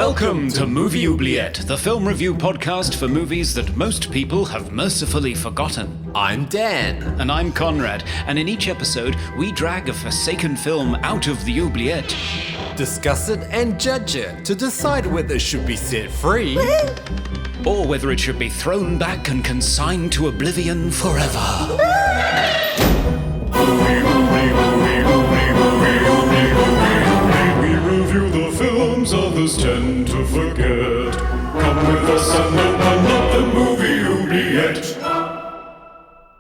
Welcome to Movie Oubliette, the film review podcast for movies that most people have mercifully forgotten. I'm Dan. And I'm Conrad, and in each episode, we drag a forsaken film out of the oubliette, Discuss it and judge it to decide whether it should be set free or whether it should be thrown back and consigned to oblivion forever. We review the films others tend to forget. Come with us and open up the movie oubliette.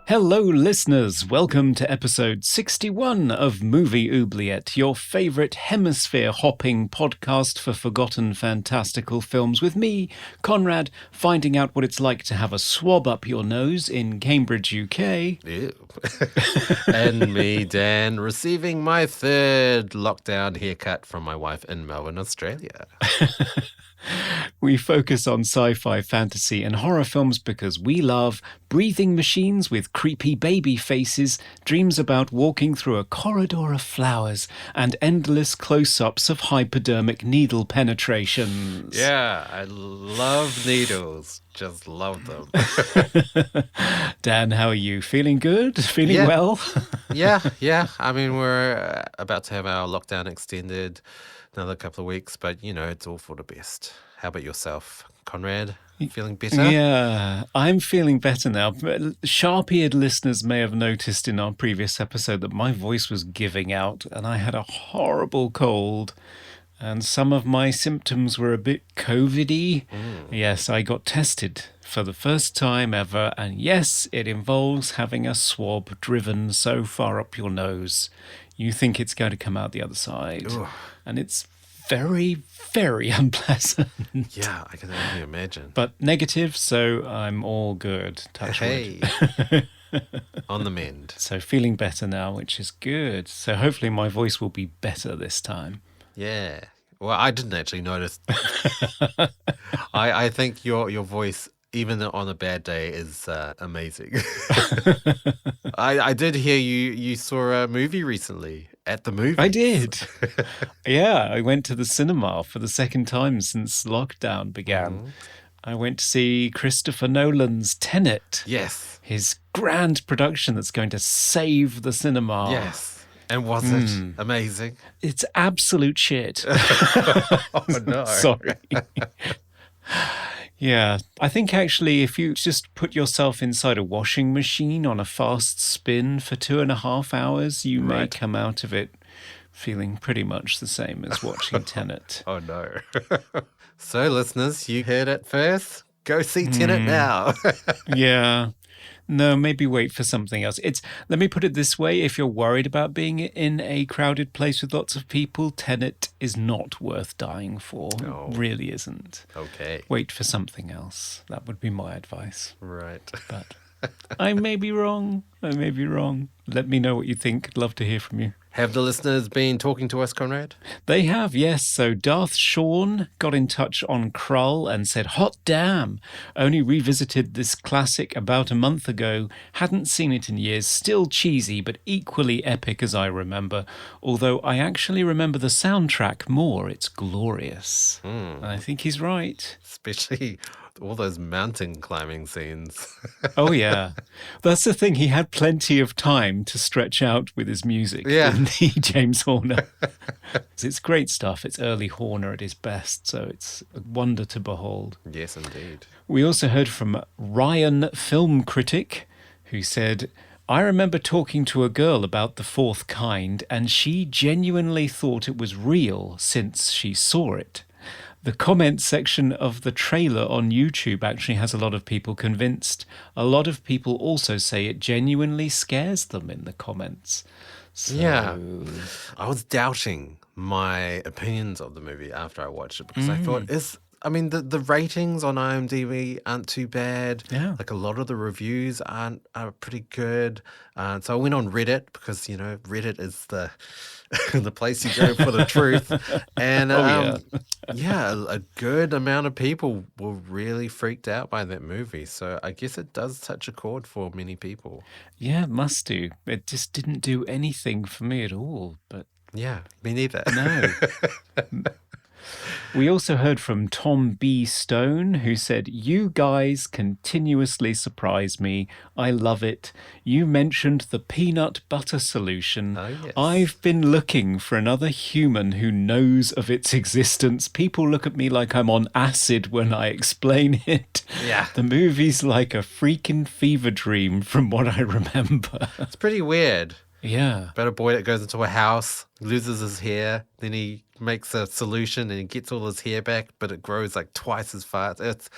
Hello, listeners. Welcome to episode 61 of Movie Oubliette, your favourite hemisphere-hopping podcast for forgotten fantastical films with me, Conrad, finding out what it's like to have a swab up your nose in Cambridge, UK. Ew. And me, Dan, receiving my third lockdown haircut from my wife in Melbourne, Australia. We focus on sci-fi, fantasy and horror films because we love breathing machines with creepy baby faces, dreams about walking through a corridor of flowers, and endless close-ups of hypodermic needle penetrations. Yeah, I love needles. Just love them. Dan, how are you? Feeling good? Feeling well? Yeah. I mean, we're about to have our lockdown extended another couple of weeks, but, you know, it's all for the best. How about yourself, Conrad? Feeling better? Yeah, I'm feeling better now. Sharp-eared listeners may have noticed in our previous episode that my voice was giving out and I had a horrible cold. And some of my symptoms were a bit COVID-y. Yes, I got tested for the first time ever. And yes, it involves having a swab driven so far up your nose. You think it's going to come out the other side. Ugh. And it's very, very unpleasant. Yeah, I can only imagine. But negative, so I'm all good. Touch wood. On the mend. So feeling better now, which is good. So hopefully my voice will be better this time. Yeah. Well, I didn't actually notice. I think your voice, even on a bad day, is amazing. I did hear you saw a movie recently at the movies. I did. Yeah, I went to the cinema for the second time since lockdown began. I went to see Christopher Nolan's Tenet. Yes. His grand production that's going to save the cinema. Yes. And was it amazing? It's absolute shit. Oh, no. Sorry. Yeah, I think actually if you just put yourself inside a washing machine on a fast spin for 2.5 hours, you may come out of it feeling pretty much the same as watching Tenet. Oh, no. So, listeners, you heard it first. Go see Tenet now. Yeah. No, maybe wait for something else. Let me put it this way. If you're worried about being in a crowded place with lots of people, Tenet is not worth dying for. No. It really isn't. Okay. Wait for something else. That would be my advice. Right. But I may be wrong. Let me know what you think. I'd love to hear from you. Have the listeners been talking to us, Conrad? They have, yes. So Darth Sean got in touch on Krull and said, hot damn, only revisited this classic about a month ago, hadn't seen it in years, still cheesy, but equally epic as I remember. Although I actually remember the soundtrack more, it's glorious. And I think he's right. Especially all those mountain climbing scenes. Oh, yeah. That's the thing. He had plenty of time to stretch out with his music. Yeah. Didn't he, James Horner? It's great stuff. It's early Horner at his best, so it's a wonder to behold. Yes, indeed. We also heard from Ryan, film critic, who said, I remember talking to a girl about The Fourth Kind, and she genuinely thought it was real since she saw it. The comment section of the trailer on YouTube actually has a lot of people convinced. A lot of people also say it genuinely scares them in the comments. So... Yeah. I was doubting my opinions of the movie after I watched it because I thought, the ratings on IMDb aren't too bad. Yeah. Like a lot of the reviews are pretty good. So I went on Reddit because, you know, Reddit is the the place you go for the truth. And a good amount of people were really freaked out by that movie. So I guess it does touch a chord for many people. Yeah, it must do. It just didn't do anything for me at all. But yeah, me neither. No. We also heard from Tom B. Stone, who said, "You guys continuously surprise me. I love it. You mentioned the peanut butter solution. Oh, yes. I've been looking for another human who knows of its existence. People look at me like I'm on acid when I explain it. Yeah. The movie's like a freaking fever dream from what I remember." It's pretty weird. Yeah. About a boy that goes into a house, loses his hair, then he makes a solution and he gets all his hair back, but it grows like twice as fast. It's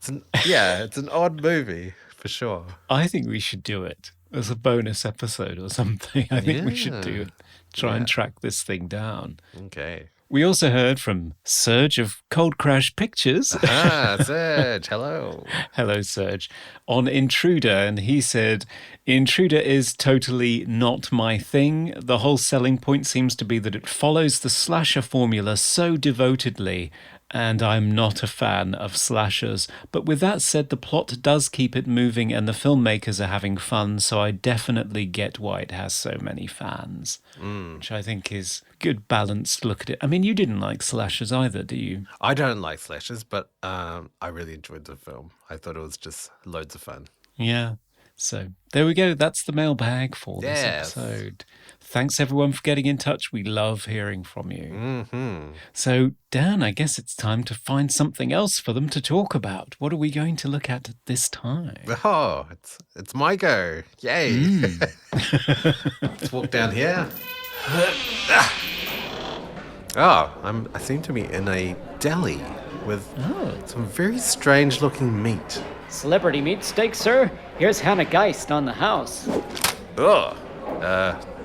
an odd movie for sure. I think we should do it as a bonus episode or something. I think we should do it. Try and track this thing down. Okay. We also heard from Serge of Cold Crash Pictures. Serge, hello. Hello, Serge. On Intruder, and he said, "Intruder is totally not my thing. The whole selling point seems to be that it follows the slasher formula so devotedly, and I'm not a fan of slashers. But with that said, the plot does keep it moving and the filmmakers are having fun, so I definitely get why it has so many fans." Which I think is good balanced look at it. I mean, you didn't like slashers either, do you? I don't like slashers, but I really enjoyed the film. I thought it was just loads of fun. Yeah. So there we go. That's the mailbag for this episode. Thanks everyone for getting in touch. We love hearing from you. Mm-hmm. So Dan, I guess it's time to find something else for them to talk about. What are we going to look at this time? Oh, it's my go. Yay. Let's walk down here. Oh, I seem to be in a deli with some very strange looking meat. Celebrity meat steak, sir. Here's Hannah Geist on the house. Oh,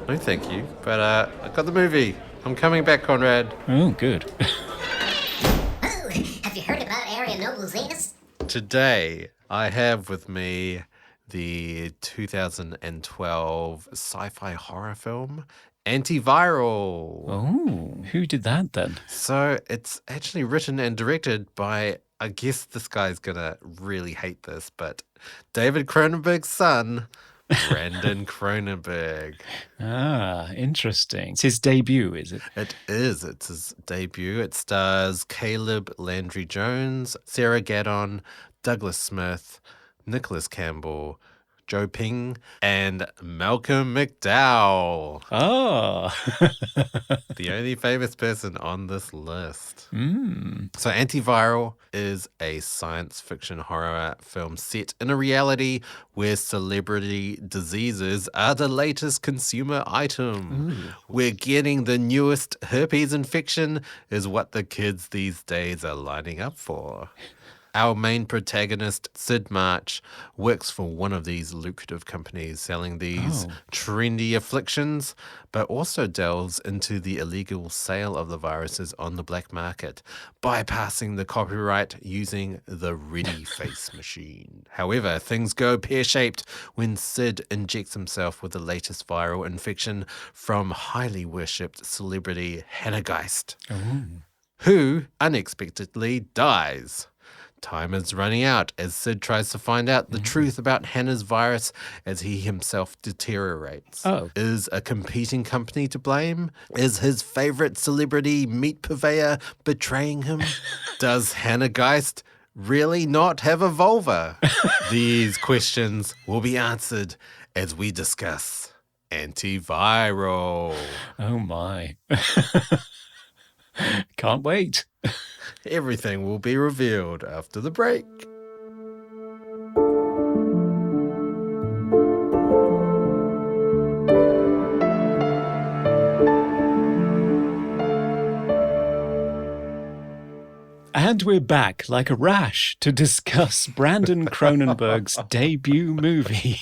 no thank you. But I got the movie. I'm coming back, Conrad. Oh, good. Oh, have you heard about Area Noble's anus? Today, I have with me the 2012 sci-fi horror film, Antiviral. Oh, who did that then? So it's actually written and directed by, I guess this guy's gonna really hate this, but David Cronenberg's son, Brandon Cronenberg. Ah, interesting. It's his debut, is it? It is. It's his debut. It stars Caleb Landry Jones, Sarah Gadon, Douglas Smith, Nicholas Campbell, Joe Ping, and Malcolm McDowell. Oh. The only famous person on this list. Mm. So Antiviral is a science fiction horror film set in a reality where celebrity diseases are the latest consumer item. Ooh. We're getting the newest herpes infection is what the kids these days are lining up for. Our main protagonist, Sid March, works for one of these lucrative companies selling these trendy afflictions, but also delves into the illegal sale of the viruses on the black market, bypassing the copyright using the Ready Face machine. However, things go pear-shaped when Sid injects himself with the latest viral infection from highly worshipped celebrity Hannah Geist, who unexpectedly dies. Time is running out as Sid tries to find out the truth about Hannah's virus as he himself deteriorates. Oh. Is a competing company to blame? Is his favorite celebrity meat purveyor betraying him? Does Hannah Geist really not have a vulva? These questions will be answered as we discuss Antiviral. Oh, my. Can't wait. Everything will be revealed after the break. And we're back like a rash to discuss Brandon Cronenberg's debut movie,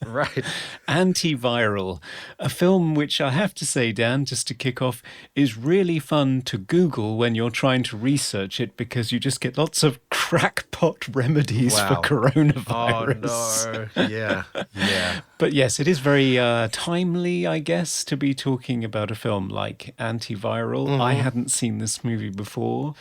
Right. Antiviral, a film which I have to say, Dan, just to kick off, is really fun to Google when you're trying to research it because you just get lots of crackpot remedies for Wow. coronavirus. Oh, no. Yeah. But yes, it is very timely, I guess, to be talking about a film like Antiviral. I hadn't seen this movie before.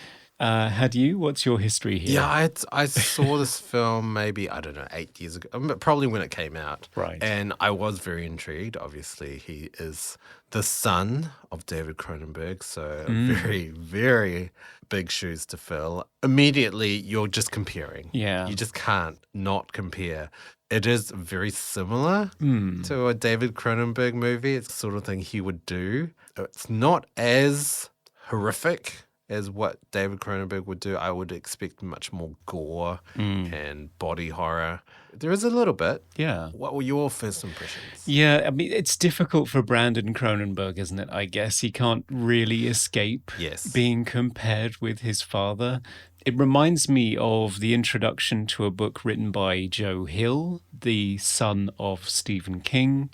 Had you? What's your history here? Yeah, I saw this film maybe, I don't know, 8 years ago, probably when it came out. Right. And I was very intrigued. Obviously, he is the son of David Cronenberg, so very, very big shoes to fill. Immediately, you're just comparing. Yeah. You just can't not compare. It is very similar to a David Cronenberg movie. It's the sort of thing he would do. It's not as horrific as what David Cronenberg would do. I would expect much more gore and body horror. There is a little bit. Yeah. What were your first impressions? Yeah, I mean, it's difficult for Brandon Cronenberg, isn't it? I guess he can't really escape being compared with his father. It reminds me of the introduction to a book written by Joe Hill, the son of Stephen King,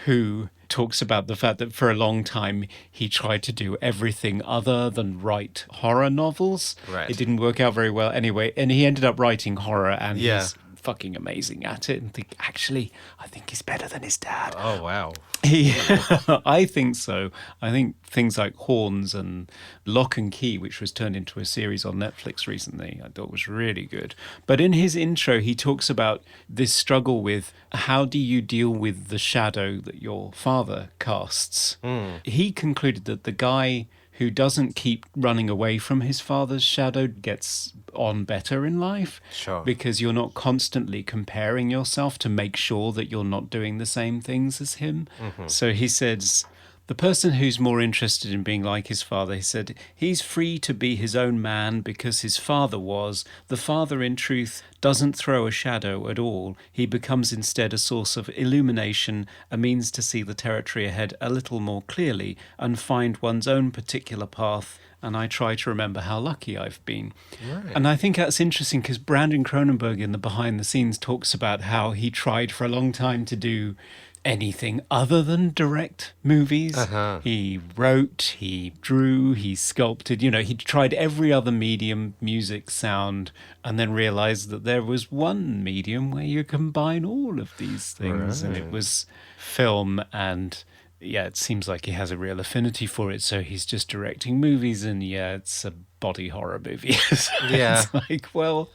who talks about the fact that for a long time he tried to do everything other than write horror novels. Right. It didn't work out very well anyway, and he ended up writing horror, and he's fucking amazing at it, and I think he's better than his dad. Oh, wow. I think so. I think things like Horns and Lock and Key, which was turned into a series on Netflix recently, I thought was really good. But in his intro, he talks about this struggle with how do you deal with the shadow that your father casts. He concluded that the guy who doesn't keep running away from his father's shadow gets on better in life. Because you're not constantly comparing yourself to make sure that you're not doing the same things as him. So he says, the person who's more interested in being like his father, he said, he's free to be his own man because his father was. The father, in truth, doesn't throw a shadow at all. He becomes instead a source of illumination, a means to see the territory ahead a little more clearly and find one's own particular path. And I try to remember how lucky I've been. Right. And I think that's interesting because Brandon Cronenberg in the behind the scenes talks about how he tried for a long time to do anything other than direct movies. He wrote, he drew, he sculpted, he tried every other medium, music, sound, and then realized that there was one medium where you combine all of these things. And it was film, and it seems like he has a real affinity for it, so he's just directing movies, and it's a body horror movie. So it's like, well,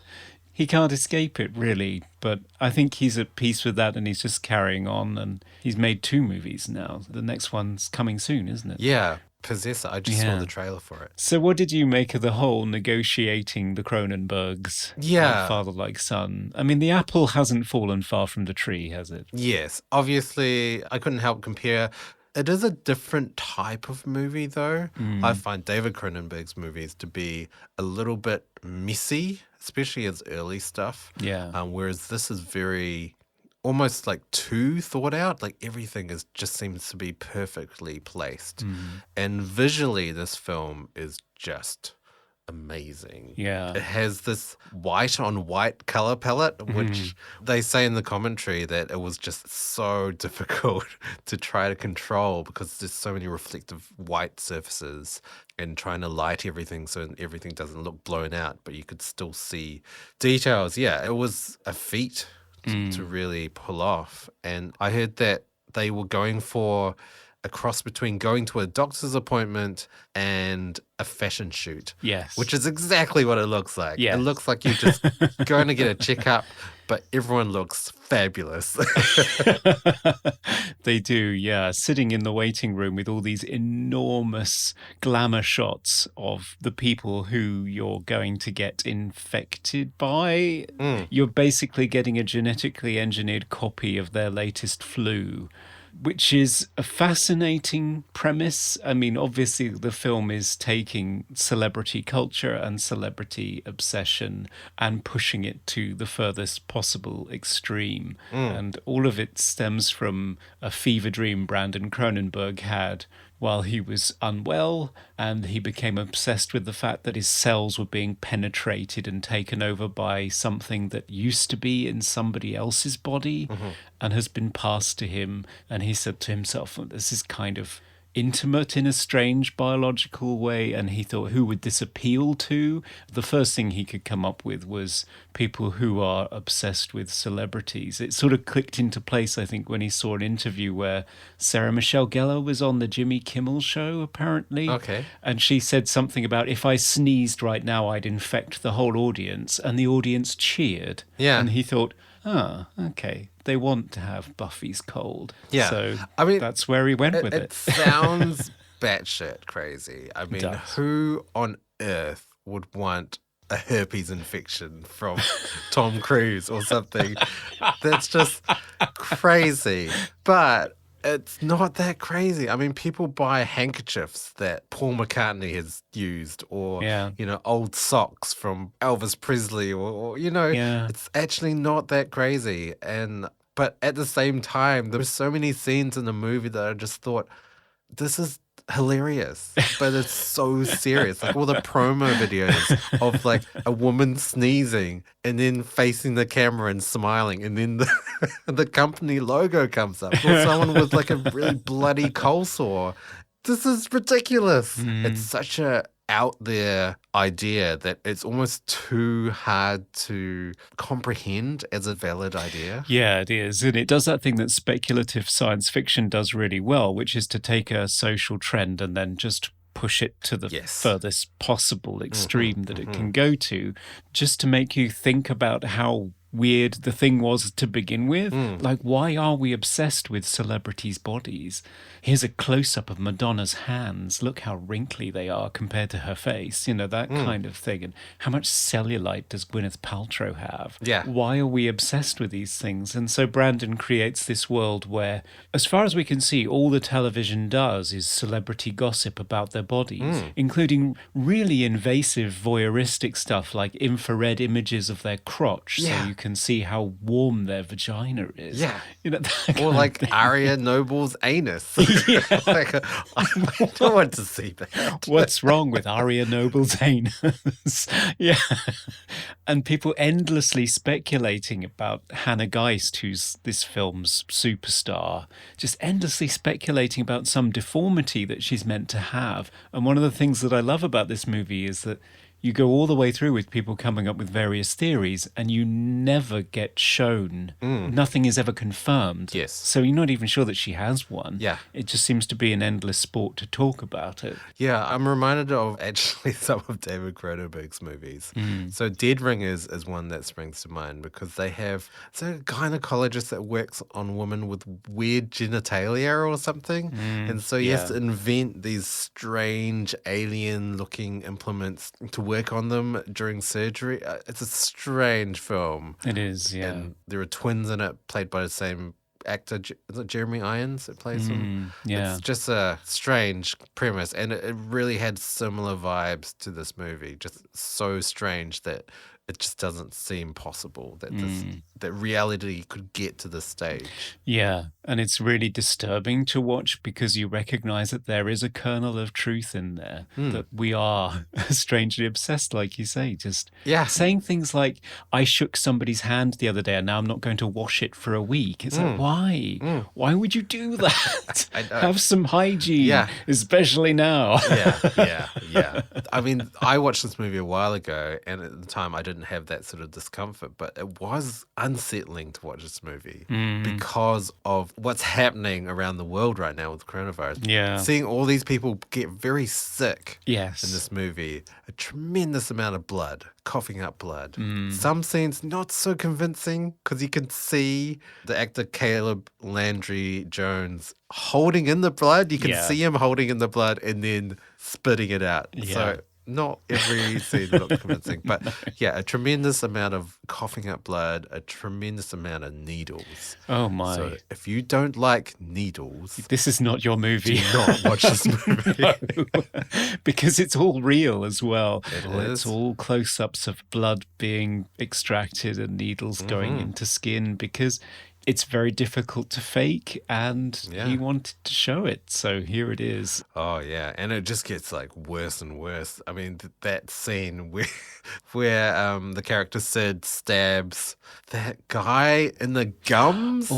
he can't escape it, really. But I think he's at peace with that, and he's just carrying on. And he's made 2 movies now. The next one's coming soon, isn't it? Yeah, Possessor. I just saw the trailer for it. So what did you make of the whole negotiating the Cronenbergs? Like father like son. I mean, the apple hasn't fallen far from the tree, has it? Yes. Obviously, I couldn't help compare. It is a different type of movie, though. I find David Cronenberg's movies to be a little bit messy, especially his early stuff. Whereas this is very, almost like too thought out. Like everything just seems to be perfectly placed. And visually, this film is just amazing. It has this white on white color palette, which they say in the commentary that it was just so difficult to try to control because there's so many reflective white surfaces and trying to light everything so everything doesn't look blown out, but you could still see details. It was a feat to really pull off. And I heard that they were going for a cross between going to a doctor's appointment and a fashion shoot. Which is exactly what it looks like. It looks like you're just going to get a checkup, but everyone looks fabulous. They do, sitting in the waiting room with all these enormous glamour shots of the people who you're going to get infected by. You're basically getting a genetically engineered copy of their latest flu, which is a fascinating premise. I mean, obviously the film is taking celebrity culture and celebrity obsession and pushing it to the furthest possible extreme. And all of it stems from a fever dream Brandon Cronenberg had while he was unwell, and he became obsessed with the fact that his cells were being penetrated and taken over by something that used to be in somebody else's body and has been passed to him. And he said to himself, this is kind of intimate in a strange biological way. And he thought, who would this appeal to? The first thing he could come up with was people who are obsessed with celebrities. It sort of clicked into place, I think, when he saw an interview where Sarah Michelle Gellar was on the Jimmy Kimmel show, apparently. Okay. And she said something about, if I sneezed right now, I'd infect the whole audience. And the audience cheered. Yeah. And he thought, okay, they want to have Buffy's cold. Yeah. So I mean, that's where he went with it. It sounds batshit crazy. I mean, who on earth would want a herpes infection from Tom Cruise or something? That's just crazy. But it's not that crazy. I mean, people buy handkerchiefs that Paul McCartney has used or, old socks from Elvis Presley or it's actually not that crazy. But at the same time, there were so many scenes in the movie that I just thought, this is hilarious, but it's so serious. Like all the promo videos of like a woman sneezing and then facing the camera and smiling, and then the company logo comes up, or someone with like a really bloody coleslaw. This is ridiculous. It's such a out there idea that it's almost too hard to comprehend as a valid idea. Yeah, it is. And it does that thing that speculative science fiction does really well, which is to take a social trend and then just push it to the furthest possible extreme that it can go to, just to make you think about how weird the thing was to begin with. Like, why are we obsessed with celebrities' bodies? Here's a close-up of Madonna's hands. Look how wrinkly they are compared to her face. That kind of thing. And how much cellulite does Gwyneth Paltrow have? Yeah. Why are we obsessed with these things? And so Brandon creates this world where, as far as we can see, all the television does is celebrity gossip about their bodies, including really invasive voyeuristic stuff like infrared images of their crotch, so you can see how warm their vagina is. Yeah. Or like Aria Noble's anus. Like, I don't want to see that. What's wrong with Aria Noble's anus? Yeah. And people endlessly speculating about Hannah Geist, who's this film's superstar, just endlessly speculating about some deformity that she's meant to have. And one of the things that I love about this movie is that you go all the way through with people coming up with various theories and you never get shown. Nothing is ever confirmed. Yes. So you're not even sure that she has one. Yeah. It just seems to be an endless sport to talk about it. Yeah, I'm reminded of actually some of David Cronenberg's movies. So Dead Ringers is one that springs to mind because they have a gynecologist that works on women with weird genitalia or something. And so he has to invent these strange alien-looking implements to work on them during surgery. It's a strange film. It is, yeah. And there are twins in it, played by the same actor. Is it Jeremy Irons that plays him? Yeah. It's just a strange premise, and it really had similar vibes to this movie. Just so strange that it just doesn't seem possible that that reality could get to this stage. Yeah, and it's really disturbing to watch because you recognize that there is a kernel of truth in there, that we are strangely obsessed, like you say, just saying things like, I shook somebody's hand the other day and now I'm not going to wash it for a week. It's like, why? Why would you do that? Have some hygiene, especially now. Yeah. I mean, I watched this movie a while ago, and at the time I didn't have that sort of discomfort, but it was unsettling to watch this movie because of what's happening around the world right now with coronavirus. Yeah. Seeing all these people get very sick in Yes. this movie, a tremendous amount of blood, coughing up blood. Some scenes not so convincing because you can see the actor Caleb Landry Jones holding in the blood. You can see him holding in the blood and then spitting it out. Yeah. So not every scene looks convincing, but a tremendous amount of coughing up blood, a tremendous amount of needles. Oh my. So if you don't like needles, this is not your movie. do not watch this movie. No, because it's all real as well. It's all close-ups of blood being extracted and needles going into skin because it's very difficult to fake, and he wanted to show it, so here it is. Oh yeah, and it just gets like worse and worse. I mean, that scene where the character Sid stabs that guy in the gums.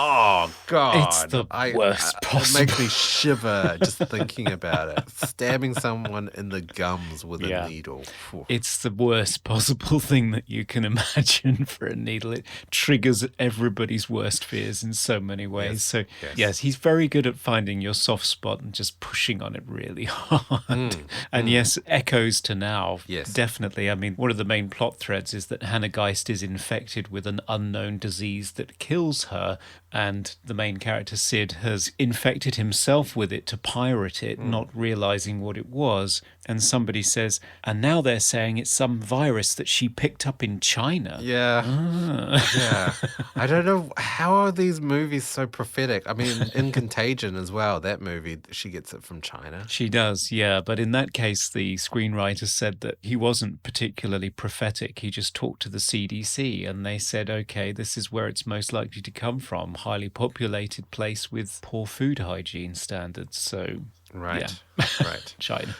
Oh, God. It's the worst It possible. makes me shiver just thinking about it. Stabbing someone in the gums with a needle. Whew. It's the worst possible thing that you can imagine for a needle. It triggers everybody's worst fears in so many ways. So, yes, he's very good at finding your soft spot and just pushing on it really hard. And yes, echoes to now. Yes. Definitely. I mean, one of the main plot threads is that Hannah Geist is infected with an unknown disease that kills her, and the main character Sid has infected himself with it to pirate it, not realizing what it was. And somebody says, and now they're saying it's some virus that she picked up in China. Yeah. Yeah. I don't know. How are these movies so prophetic? I mean, in Contagion as well, that movie, she gets it from China. She does, yeah. But in that case, the screenwriter said that he wasn't particularly prophetic. He just talked to the CDC and they said, okay, this is where it's most likely to come from. Highly populated place with poor food hygiene standards. So, right. Yeah. Right. China.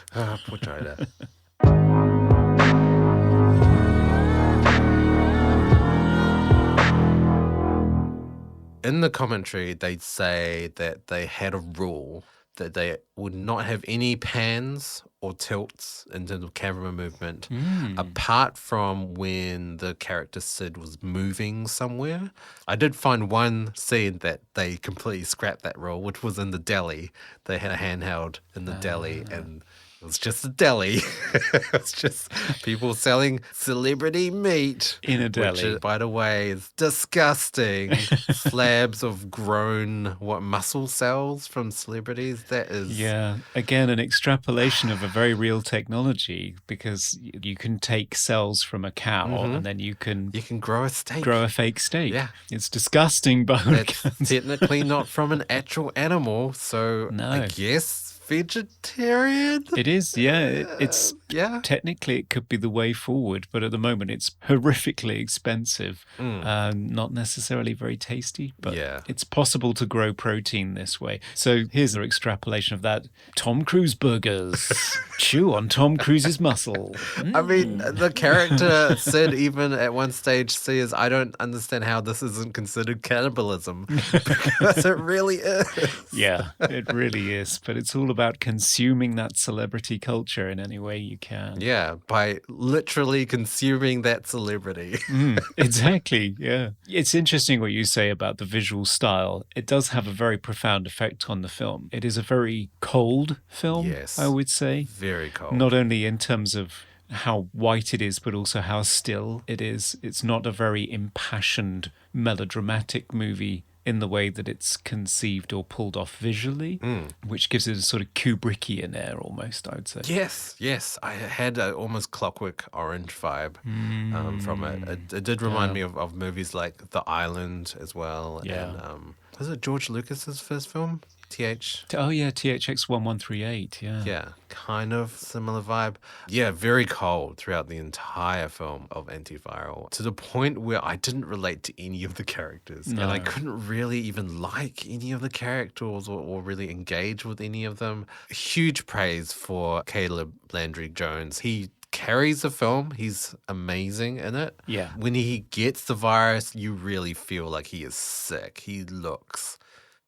Poor China. In the commentary, they'd say that they had a rule that they would not have any pans or tilts in terms of camera movement, apart from when the character Sid was moving somewhere. I did find one scene that they completely scrapped that rule, which was in the deli. They had a handheld in the deli, and it was just a deli. It's just people selling celebrity meat. In a deli. Which, by the way, is disgusting. Slabs of grown, muscle cells from celebrities. That is... Yeah, again, an extrapolation of a very real technology, because you can take cells from a cow and then you can grow a steak. Grow a fake steak. Yeah. It's disgusting, but That's technically not from an actual animal, so No. I guess vegetarian? It is, yeah. It's technically it could be the way forward, but at the moment it's horrifically expensive, not necessarily very tasty, but it's possible to grow protein this way. So here's our extrapolation of that. Tom Cruise burgers. Chew on Tom Cruise's muscle. I mean, the character said even at one stage says, I don't understand how this isn't considered cannibalism, because it really is. Yeah, it really is, but it's all about consuming that celebrity culture in any way you can. Yeah, by literally consuming that celebrity. Exactly, yeah. It's interesting what you say about the visual style. It does have a very profound effect on the film. It is a very cold film, I would say. Very cold. Not only in terms of how white it is, but also how still it is. It's not a very impassioned, melodramatic movie in the way that it's conceived or pulled off visually, which gives it a sort of Kubrickian air almost, I would say. Yes. I had an almost Clockwork Orange vibe from it. It did remind me of movies like The Island as well. Yeah. And, was it George Lucas's first film? Oh, yeah, THX 1138, yeah. Yeah, kind of similar vibe. Yeah, very cold throughout the entire film of Antiviral, to the point where I didn't relate to any of the characters. No. And I couldn't really even like any of the characters or really engage with any of them. Huge praise for Caleb Landry Jones. He carries the film. He's amazing in it. Yeah. When he gets the virus, you really feel like he is sick. He looks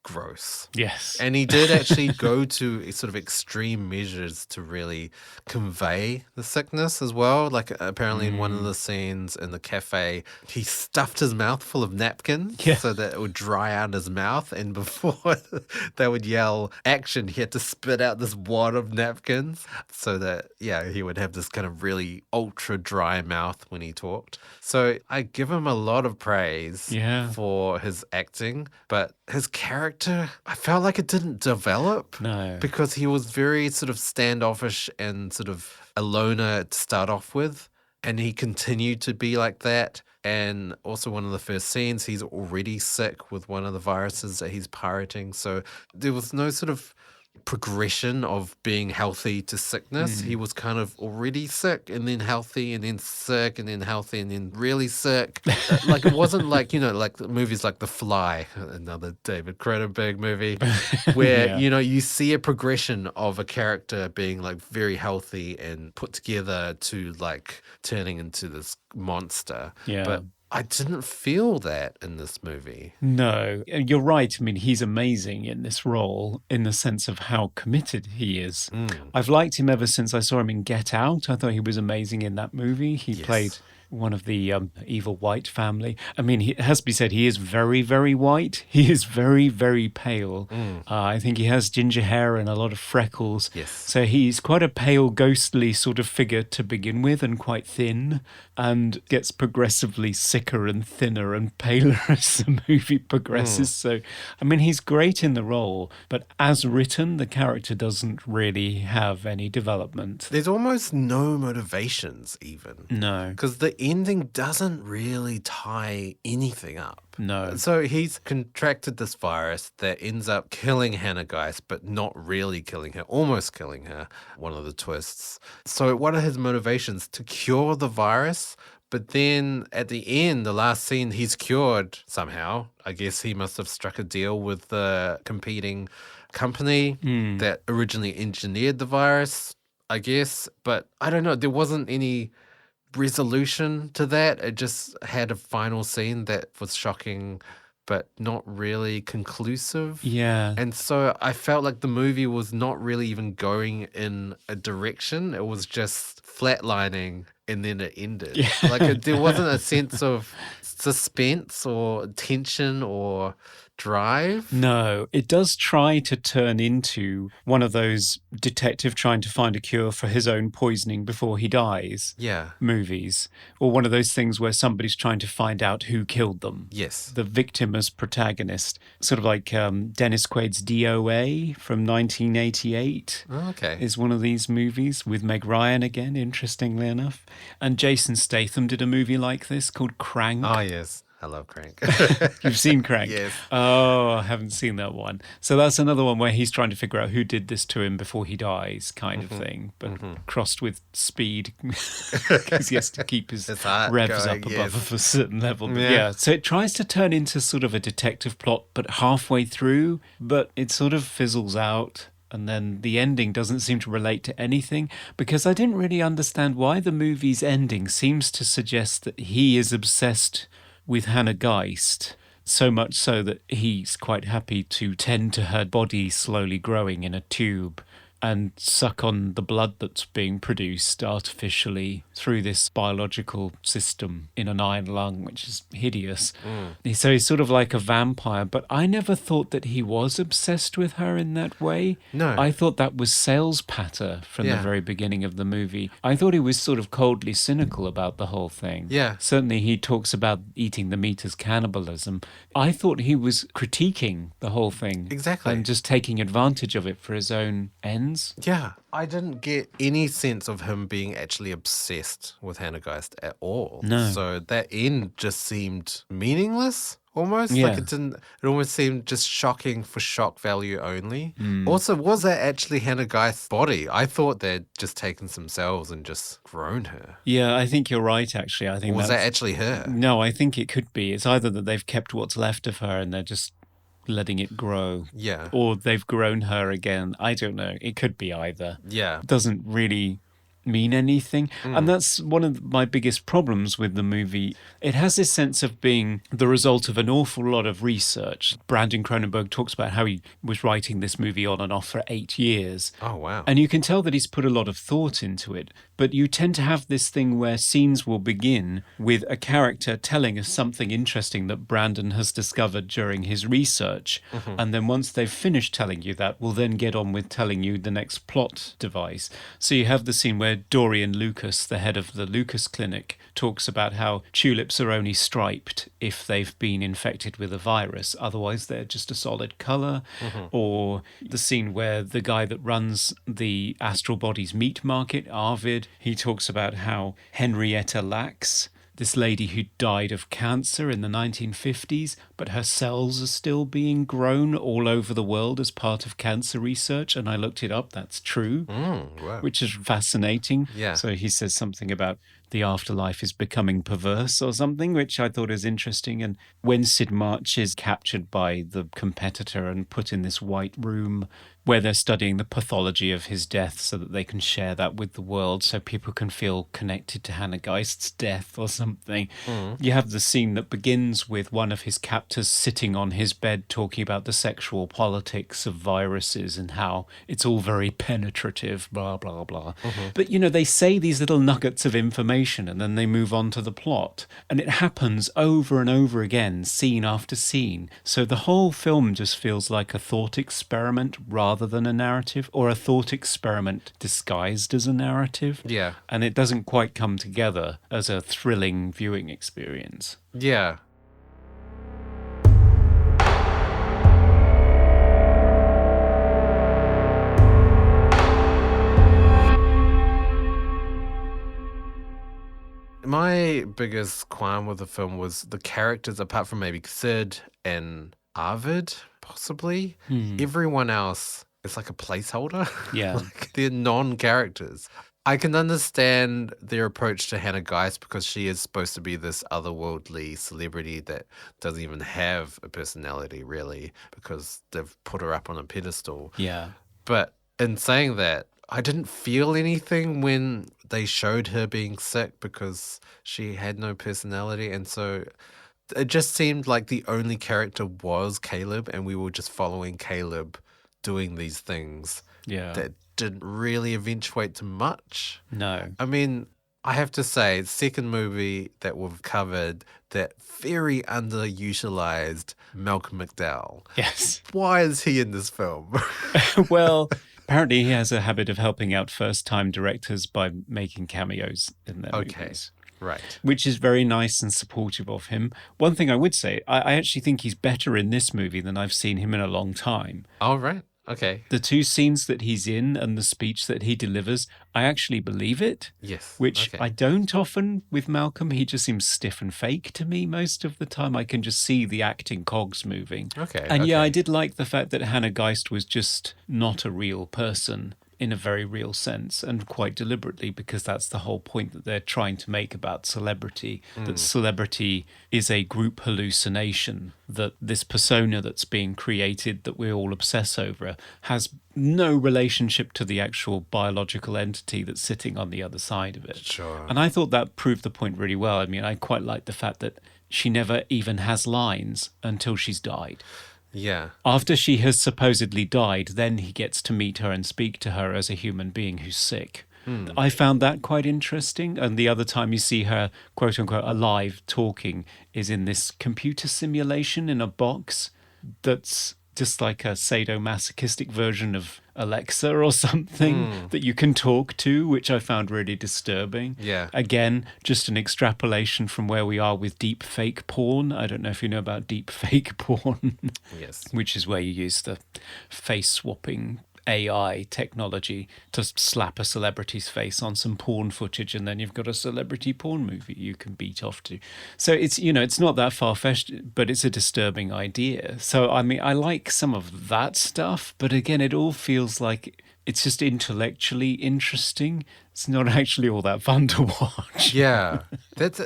gross. Yes. And he did actually go to sort of extreme measures to really convey the sickness as well. Like apparently in one of the scenes in the cafe, he stuffed his mouth full of napkins so that it would dry out his mouth. And before they would yell action, he had to spit out this wad of napkins so that, he would have this kind of really ultra dry mouth when he talked. So I give him a lot of praise for his acting, but his character, I felt like it didn't develop. No. Because he was very sort of standoffish and sort of a loner to start off with. And he continued to be like that. And also one of the first scenes, he's already sick with one of the viruses that he's pirating. So there was no sort of progression of being healthy to sickness. He was kind of already sick and then healthy and then sick and then healthy and then really sick. Like it wasn't like, like movies like The Fly, another David Cronenberg movie, where, you see a progression of a character being like very healthy and put together to like turning into this monster. Yeah. But I didn't feel that in this movie. No, you're right. I mean, he's amazing in this role in the sense of how committed he is. I've liked him ever since I saw him in Get Out. I thought he was amazing in that movie. He played one of the evil white family. I mean, it has to be said, he is very, very white. He is very, very pale. I think he has ginger hair and a lot of freckles. Yes. So he's quite a pale, ghostly sort of figure to begin with, and quite thin, and gets progressively sicker and thinner and paler as the movie progresses. So, I mean, he's great in the role, but as written, the character doesn't really have any development. There's almost no motivations even. No. Because the ending doesn't really tie anything up. No. So he's contracted this virus that ends up killing Hannah Geist, but not really killing her, almost killing her, one of the twists. So what are his motivations? To cure the virus? But then at the end, the last scene, he's cured somehow. I guess he must have struck a deal with the competing company that originally engineered the virus, I guess. But I don't know. There wasn't any resolution to that. It just had a final scene that was shocking but not really conclusive. Yeah. And so I felt like the movie was not really even going in a direction. It was just flatlining and then it ended. Yeah. Like there wasn't a sense of suspense or tension or drive. No, it does try to turn into one of those detective trying to find a cure for his own poisoning before he dies movies, or one of those things where somebody's trying to find out who killed them. Yes. The victim as protagonist, sort of like Dennis Quaid's DOA from 1988 Okay. is one of these movies with Meg Ryan again, interestingly enough. And Jason Statham did a movie like this called Crank. Oh, yes. I love Crank. You've seen Crank? Yes. Oh, I haven't seen that one. So that's another one where he's trying to figure out who did this to him before he dies, kind of thing, but crossed with speed because he has to keep his revs up above a certain level. But yeah, so it tries to turn into sort of a detective plot, but halfway through, but it sort of fizzles out. And then the ending doesn't seem to relate to anything, because I didn't really understand why the movie's ending seems to suggest that he is obsessed with Hannah Geist, so much so that he's quite happy to tend to her body slowly growing in a tube and suck on the blood that's being produced artificially through this biological system in an iron lung, which is hideous. So he's sort of like a vampire, but I never thought that he was obsessed with her in that way. No. I thought that was sales patter from the very beginning of the movie. I thought he was sort of coldly cynical about the whole thing. Yeah. Certainly he talks about eating the meat as cannibalism. I thought he was critiquing the whole thing. Exactly. And just taking advantage of it for his own ends. Yeah, I didn't get any sense of him being actually obsessed with Hannah Geist at all. No. So that end just seemed meaningless almost. Yeah. Like it almost seemed just shocking for shock value only. Also, was that actually Hannah Geist's body? I thought they'd just taken some cells and just grown her. Yeah, I think you're right, actually. I think Was that actually her? No, I think it could be. It's either that they've kept what's left of her and they're just letting it grow. Yeah. Or they've grown her again. I don't know. It could be either. Yeah. It doesn't really mean anything. And that's one of my biggest problems with the movie. It has this sense of being the result of an awful lot of research. Brandon Cronenberg talks about how he was writing this movie on and off for 8 years. Oh, wow. And you can tell that he's put a lot of thought into it. But you tend to have this thing where scenes will begin with a character telling us something interesting that Brandon has discovered during his research. And then once they've finished telling you that, we'll then get on with telling you the next plot device. So you have the scene where Dorian Lucas, the head of the Lucas Clinic, talks about how tulips are only striped if they've been infected with a virus. Otherwise, they're just a solid colour. Or the scene where the guy that runs the Astral Bodies meat market, Arvid, he talks about how Henrietta Lacks, this lady who died of cancer in the 1950s, but her cells are still being grown all over the world as part of cancer research. And I looked it up. That's true, Wow. which is fascinating. Yeah. So he says something about the afterlife is becoming perverse or something, which I thought is interesting. And when Sid March is captured by the competitor and put in this white room where they're studying the pathology of his death so that they can share that with the world so people can feel connected to Hannah Geist's death or something. You have the scene that begins with one of his captors sitting on his bed talking about the sexual politics of viruses and how it's all very penetrative, blah, blah, blah. But, they say these little nuggets of information and then they move on to the plot. And it happens over and over again, scene after scene. So the whole film just feels like a thought experiment rather than a narrative, or a thought experiment disguised as a narrative. Yeah. And it doesn't quite come together as a thrilling viewing experience. Yeah. My biggest qualm with the film was the characters, apart from maybe Sid and Arvid, possibly. Everyone else is like a placeholder. Yeah. Like they're non-characters. I can understand their approach to Hannah Geist because she is supposed to be this otherworldly celebrity that doesn't even have a personality, really, because they've put her up on a pedestal. Yeah. But in saying that, I didn't feel anything when they showed her being sick because she had no personality. And so it just seemed like the only character was Caleb, and we were just following Caleb doing these things that didn't really eventuate to much. No. I mean, I have to say, second movie that we've covered, that very underutilized Malcolm McDowell. Yes. Why is he in this film? Well, apparently he has a habit of helping out first-time directors by making cameos in their movies. Right. Which is very nice and supportive of him. One thing I would say, I actually think he's better in this movie than I've seen him in a long time. All right. Okay. The two scenes that he's in and the speech that he delivers, I actually believe it. Yes. Which okay. I don't often with Malcolm. He just seems stiff and fake to me most of the time. I can just see the acting cogs moving. Okay. And yeah, I did like the fact that Hannah Geist was just not a real person in a very real sense, and quite deliberately, because that's the whole point that they're trying to make about celebrity, that celebrity is a group hallucination, that this persona that's being created that we all obsess over has no relationship to the actual biological entity that's sitting on the other side of it. Sure. And I thought that proved the point really well. I mean, I quite like the fact that she never even has lines until she's died. Yeah. After she has supposedly died, then he gets to meet her and speak to her as a human being who's sick. I found that quite interesting. And the other time you see her, quote unquote, alive talking is in this computer simulation in a box that's just like a sadomasochistic version of Alexa or something that you can talk to, which I found really disturbing. Yeah. Again, just an extrapolation from where we are with deep fake porn. I don't know if you know about deep fake porn. Yes. Which is where you use the face swapping AI technology to slap a celebrity's face on some porn footage, and then you've got a celebrity porn movie you can beat off to. So it's, it's not that far-fetched, but it's a disturbing idea. So, I mean, I like some of that stuff, but again, it all feels like it's just intellectually interesting. It's not actually all that fun to watch. Yeah. That's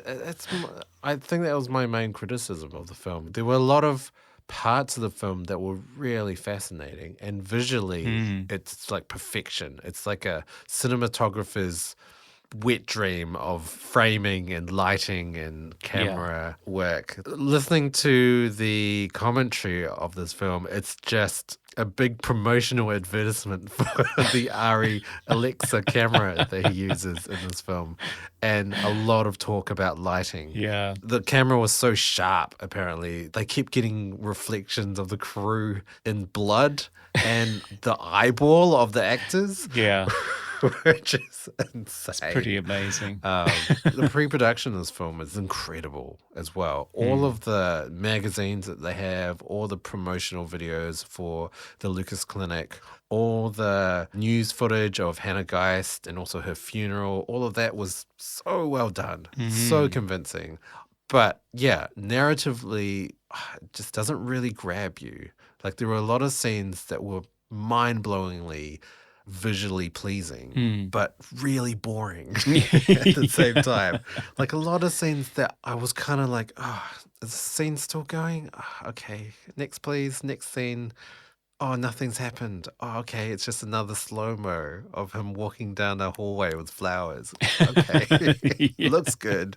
I think that was my main criticism of the film. There were a lot of parts of the film that were really fascinating, and visually it's like perfection. It's like a cinematographer's wet dream of framing and lighting and camera work. Listening to the commentary of this film, it's just a big promotional advertisement for the Ari Alexa camera that he uses in this film, and a lot of talk about lighting. Yeah. The camera was so sharp, apparently. They kept getting reflections of the crew in blood and the eyeball of the actors. Yeah. Which is insane. It's pretty amazing. The pre-production of this film is incredible as well. All of the magazines that they have, all the promotional videos for the Lucas Clinic, all the news footage of Hannah Geist and also her funeral, all of that was so well done, so convincing. But yeah, narratively, it just doesn't really grab you. Like there were a lot of scenes that were mind-blowingly visually pleasing, but really boring at the same time. Like a lot of scenes that I was kind of like, oh, is the scene still going? Oh, okay, next please, next scene. Oh, nothing's happened. Oh, okay, it's just another slow-mo of him walking down a hallway with flowers. Okay, looks good,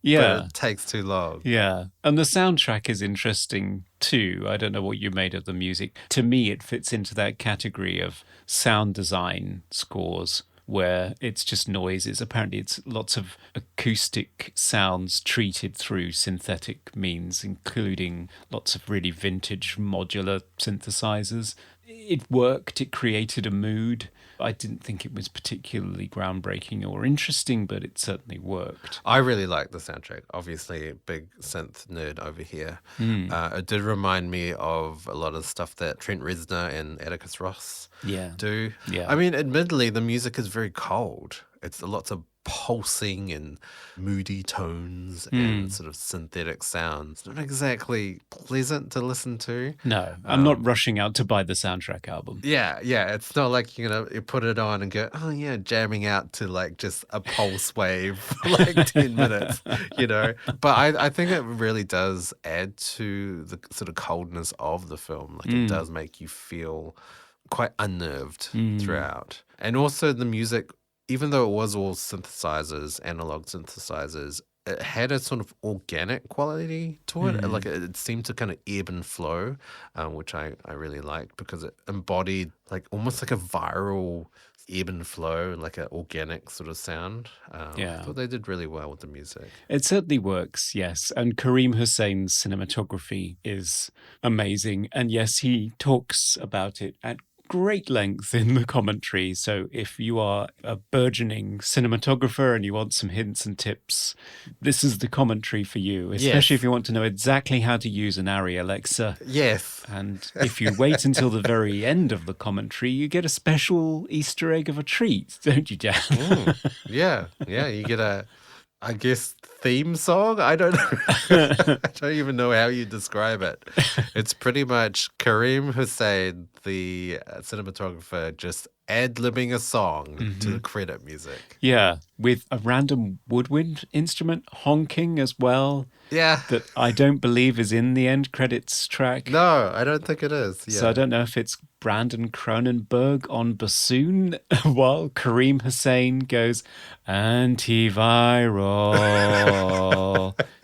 but it takes too long. Yeah. And the soundtrack is interesting too. I don't know what you made of the music. To me, it fits into that category of sound design scores where it's just noises. Apparently, it's lots of acoustic sounds treated through synthetic means, including lots of really vintage modular synthesizers. It worked. It created a mood. I didn't think it was particularly groundbreaking or interesting, but it certainly worked. I really like the soundtrack. Obviously, big synth nerd over here. It did remind me of a lot of stuff that Trent Reznor and Atticus Ross do. Yeah. I mean, admittedly, the music is very cold. It's lots of pulsing and moody tones and sort of synthetic sounds. Not exactly pleasant to listen to. No, I'm not rushing out to buy the soundtrack album. Yeah. It's not like you put it on and go, oh yeah, jamming out to like just a pulse wave for like 10 minutes, But I think it really does add to the sort of coldness of the film. Like it does make you feel quite unnerved throughout. And also the music, even though it was all synthesizers, analog synthesizers, it had a sort of organic quality to it. Like it seemed to kind of ebb and flow, which I really liked because it embodied like almost like a viral ebb and flow, like an organic sort of sound. I thought they did really well with the music. It certainly works, yes. And Kareem Hussein's cinematography is amazing. And yes, he talks about it at great length in the commentary. So if you are a burgeoning cinematographer and you want some hints and tips, this is the commentary for you, especially if you want to know exactly how to use an Arri Alexa. Yes. And if you wait until the very end of the commentary, you get a special Easter egg of a treat, don't you, Dan? Yeah, you get a, I guess, theme song? I don't know. I don't even know how you describe it. It's pretty much Kareem Hussein, the cinematographer, just ad-libbing a song to the credit music. Yeah, with a random woodwind instrument honking as well. Yeah. That I don't believe is in the end credits track. No, I don't think it is. Yeah. So I don't know if it's Brandon Cronenberg on bassoon while Kareem Hussein goes, Antiviral.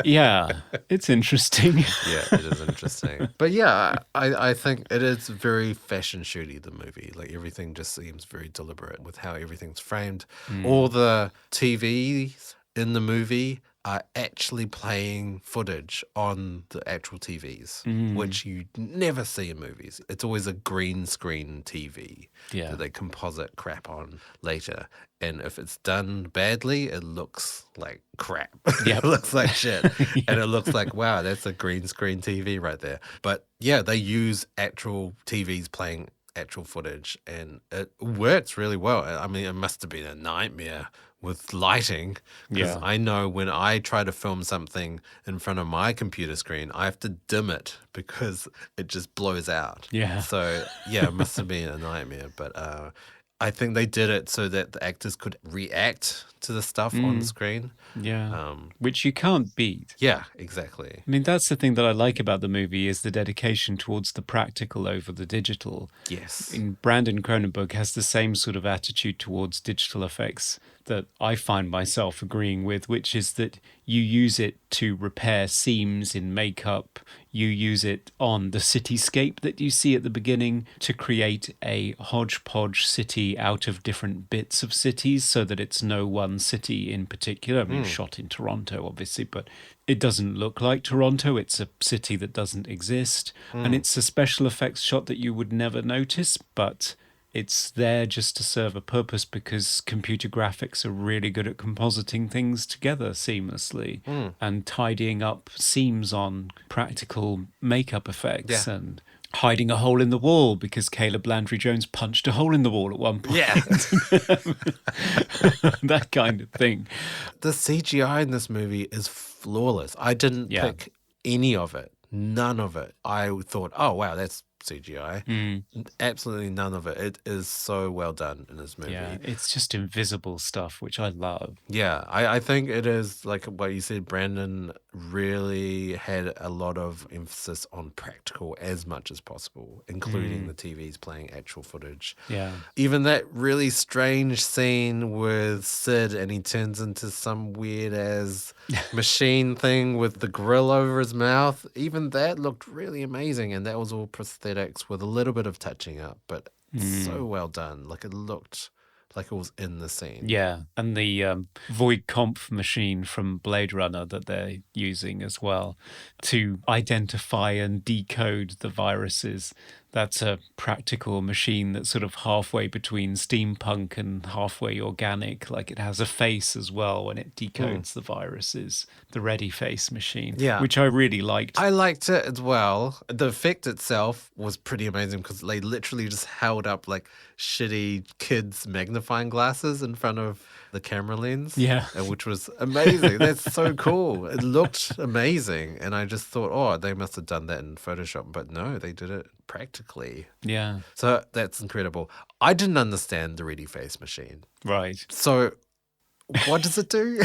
Yeah, it's interesting. Yeah, it is interesting. But yeah, I think it is very fashion shooty, the movie. Like everything just seems very deliberate with how everything's framed. All the TVs in the movie are actually playing footage on the actual TVs, which you never see in movies. It's always a green screen TV that they composite crap on later. And if it's done badly, it looks like crap. It looks like shit. And it looks like, wow, that's a green screen TV right there. But yeah, they use actual TVs playing actual footage and it works really well. I mean, it must have been a nightmare with lighting because I know when I try to film something in front of my computer screen, I have to dim it because it just blows out. So yeah, it must have been a nightmare. But I think they did it so that the actors could react to the stuff on the screen. Which you can't beat. Yeah, exactly. I mean, that's the thing that I like about the movie is the dedication towards the practical over the digital. Yes. Brandon Cronenberg has the same sort of attitude towards digital effects that I find myself agreeing with, which is that you use it to repair seams in makeup. You use it on the cityscape that you see at the beginning to create a hodgepodge city out of different bits of cities so that it's no one city in particular. I mean, shot in Toronto, obviously, but it doesn't look like Toronto. It's a city that doesn't exist. And it's a special effects shot that you would never notice, but it's there just to serve a purpose because computer graphics are really good at compositing things together seamlessly and tidying up seams on practical makeup effects and hiding a hole in the wall because Caleb Landry Jones punched a hole in the wall at one point. Yeah. That kind of thing. The CGI in this movie is flawless. I didn't pick any of it. None of it. I thought, oh, wow, that's CGI. Absolutely none of it. It is so well done in this movie. Yeah, it's just invisible stuff, which I love. Yeah, I think it is like what you said, Brandon really had a lot of emphasis on practical as much as possible, including the TVs playing actual footage. Yeah. Even that really strange scene with Sid and he turns into some weird ass machine thing with the grill over his mouth, even that looked really amazing. And that was all prosthetics with a little bit of touching up, but so well done. Like it looked like it was in the scene. Yeah, and the void comp machine from Blade Runner that they're using as well to identify and decode the viruses. That's a practical machine that's sort of halfway between steampunk and halfway organic. Like it has a face as well when it decodes the viruses, the Ready Face machine, which I really liked. I liked it as well. The effect itself was pretty amazing because they literally just held up like shitty kids' magnifying glasses in front of the camera lens. Yeah. Which was amazing. That's so cool. It looked amazing. And I just thought, oh, they must have done that in Photoshop. But no, they did it practically. Yeah. So that's incredible. I didn't understand the Ready Face machine. Right. So what does it do?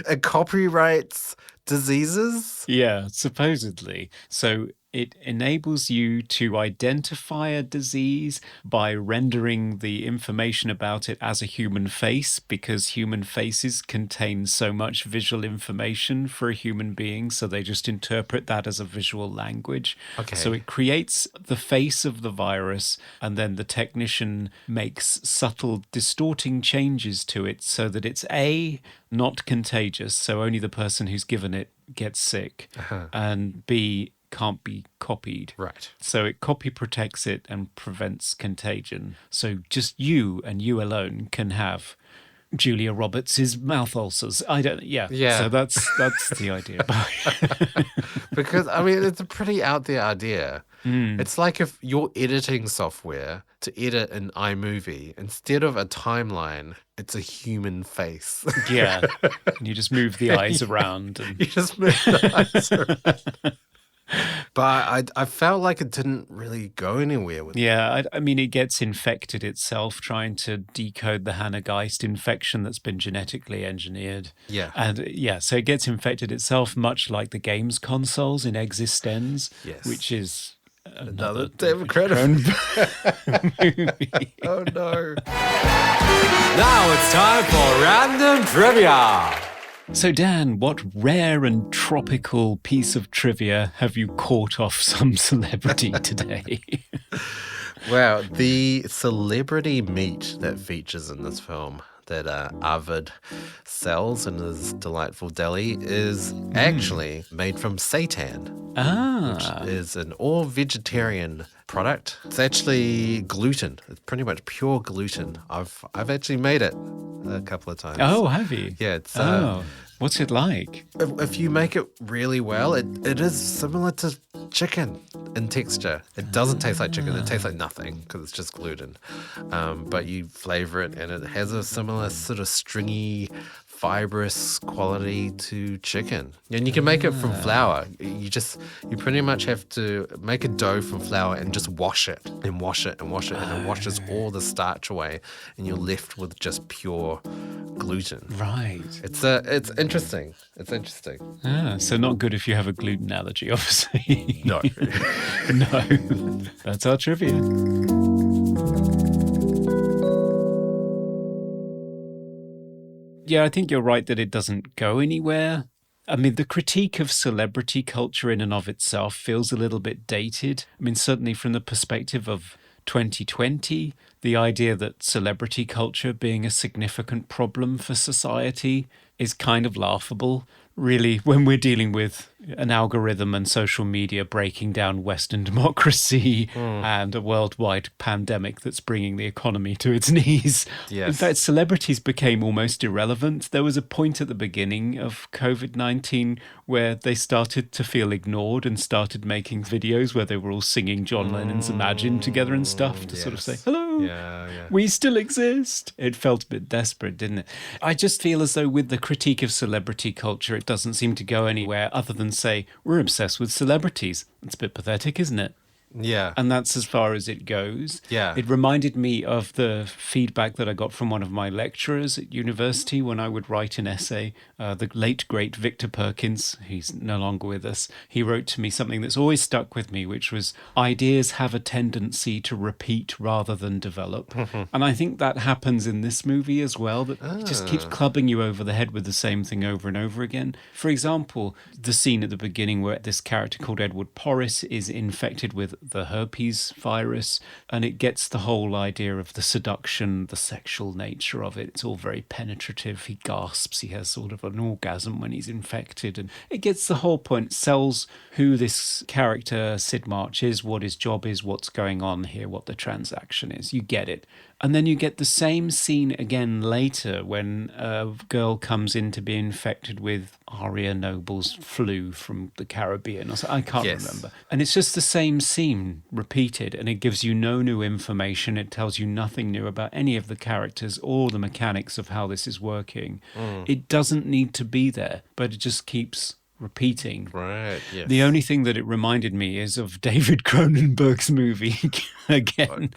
It copyrights diseases? Yeah, supposedly. So it enables you to identify a disease by rendering the information about it as a human face, because human faces contain so much visual information for a human being, so they just interpret that as a visual language. Okay. So it creates the face of the virus, and then the technician makes subtle distorting changes to it so that it's A, not contagious, so only the person who's given it gets sick, and B, can't be copied. Right. So it copy protects it and prevents contagion. So just you and you alone can have Julia Roberts' mouth ulcers. Yeah. So that's the idea. Because, I mean, it's a pretty out there idea. It's like if your editing software to edit an iMovie, instead of a timeline, it's a human face. Yeah. And you just move the eyes around. And... You just move the eyes around. But I felt like it didn't really go anywhere with it. Yeah, I mean, it gets infected itself trying to decode the Hannah Geist infection that's been genetically engineered. Yeah. And so it gets infected itself, much like the games consoles in Existenz, which is another David Cronenberg movie. Oh, no. Now it's time for Random Trivia. So, Dan, what rare and tropical piece of trivia have you caught off some celebrity today? Well, the celebrity meat that features in this film that Arvid sells in his delightful deli is actually made from seitan, which is an all-vegetarian product. It's actually gluten. It's pretty much pure gluten. I've actually made it a couple of times. Oh, have you? Yeah, it's what's it like? if you make it really well, it is similar to chicken in texture. It doesn't taste like chicken. It tastes like nothing because it's just gluten. But you flavor it and it has a similar sort of stringy, fibrous quality to chicken. And you can make it from flour. You pretty much have to make a dough from flour and just wash it and wash it and wash it, and it washes all the starch away, and you're left with just pure gluten. Right. It's interesting. It's interesting. So not good if you have a gluten allergy, obviously. No. No. That's our trivia. Yeah, I think you're right that it doesn't go anywhere. I mean, the critique of celebrity culture in and of itself feels a little bit dated. I mean, certainly from the perspective of 2020, the idea that celebrity culture being a significant problem for society is kind of laughable. Really, when we're dealing with an algorithm and social media breaking down Western democracy and a worldwide pandemic that's bringing the economy to its knees. Yes. In fact, celebrities became almost irrelevant. There was a point at the beginning of COVID-19 where they started to feel ignored and started making videos where they were all singing John Lennon's Imagine together and stuff to sort of say, hello, we still exist. It felt a bit desperate, didn't it? I just feel as though with the critique of celebrity culture, it doesn't seem to go anywhere other than say, we're obsessed with celebrities. It's a bit pathetic, isn't it? Yeah. And that's as far as it goes. Yeah. It reminded me of the feedback that I got from one of my lecturers at university when I would write an essay. The late, great Victor Perkins, he's no longer with us, he wrote to me something that's always stuck with me, which was, ideas have a tendency to repeat rather than develop. And I think that happens in this movie as well, that it just keeps clubbing you over the head with the same thing over and over again. For example, the scene at the beginning where this character called Edward Porris is infected with the herpes virus, and it gets the whole idea of the seduction, the sexual nature of it. It's all very penetrative. He gasps, he has sort of an orgasm when he's infected, and it gets the whole point. It sells who this character Sid March is, what his job is, what's going on here, what the transaction is. You get it. And then you get the same scene again later when a girl comes in to be infected with Aria Noble's flu from the Caribbean. I can't remember. And it's just the same scene repeated, and it gives you no new information. It tells you nothing new about any of the characters or the mechanics of how this is working. It doesn't need to be there, but it just keeps repeating. Right, yes. The only thing that it reminded me is of David Cronenberg's movie again,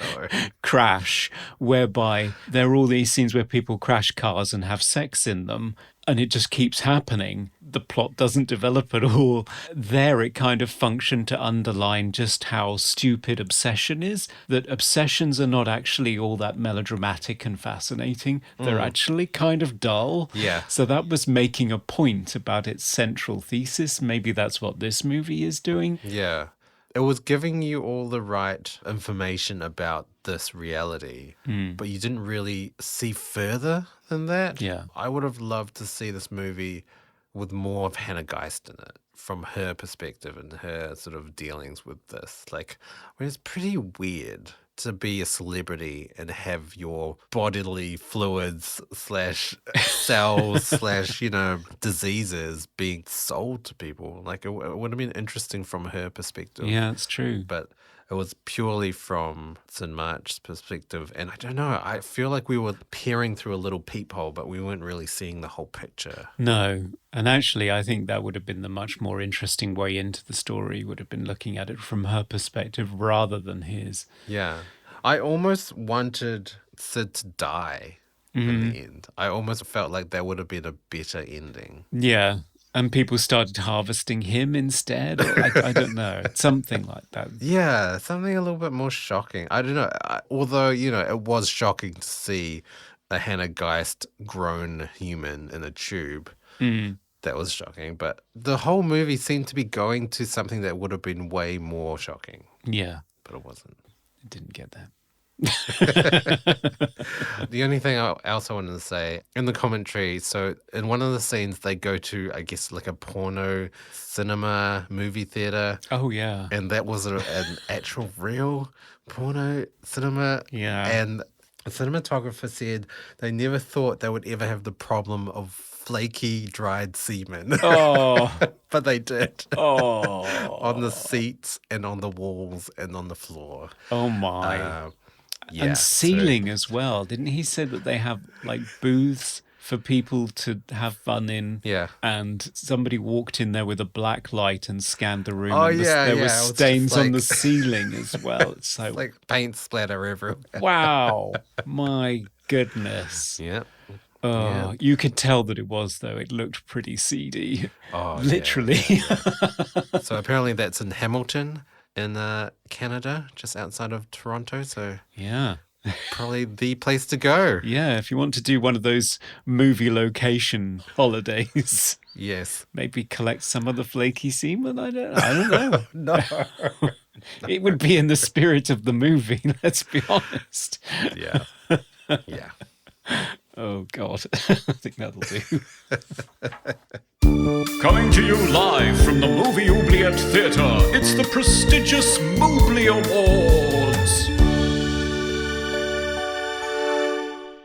Crash, whereby there are all these scenes where people crash cars and have sex in them, and it just keeps happening. The plot doesn't develop at all. There it kind of functioned to underline just how stupid obsession is, that obsessions are not actually all that melodramatic and fascinating. They're actually kind of dull. Yeah. So that was making a point about its central thesis. Maybe that's what this movie is doing. Yeah. It was giving you all the right information about this reality, but you didn't really see further than that. Yeah. I would have loved to see this movie with more of Hannah Geist in it, from her perspective and her sort of dealings with this. Like, I mean, it's pretty weird to be a celebrity and have your bodily fluids slash cells slash, diseases being sold to people. Like, it would have been interesting from her perspective. Yeah, it's true. But it was purely from Sid March's perspective. And I don't know, I feel like we were peering through a little peephole, but we weren't really seeing the whole picture. No. And actually, I think that would have been the much more interesting way into the story, would have been looking at it from her perspective rather than his. Yeah. I almost wanted Sid to die in the end. I almost felt like that would have been a better ending. Yeah. And people started harvesting him instead? Or I don't know. Something like that. Yeah, something a little bit more shocking. I don't know. Although, it was shocking to see a Hannah Geist grown human in a tube. That was shocking. But the whole movie seemed to be going to something that would have been way more shocking. Yeah. But it wasn't. I didn't get that. The only thing else I wanted to say in the commentary, so in one of the scenes they go to, I guess, like a porno cinema movie theater. Oh, yeah. And that was an actual real porno cinema. Yeah. And the cinematographer said they never thought they would ever have the problem of flaky, dried semen. Oh. But they did. Oh. On the seats and on the walls and on the floor. Oh, my. Yeah, and ceiling as well. Didn't he say that they have like booths for people to have fun in? Yeah. And somebody walked in there with a black light and scanned the room. Oh, and yeah, there yeah. were It was stains just on the like- ceiling as well. It's so, like paint splatter everywhere. wow. My goodness. Yep. Oh, Yeah. you could tell that it was, though. It looked pretty seedy. Oh, Literally. So apparently that's in Hamilton in Canada, just outside of Toronto. So Yeah. probably the place to go. Yeah, if you want to do one of those movie location holidays, Yes. maybe collect some of the flaky semen. I don't know. No. It would be in the spirit of the movie, let's be honest. Yeah. Yeah. Oh, God. I think that'll do. Coming to you live from the Movie Oubliette Theatre, it's the prestigious Mobley Awards.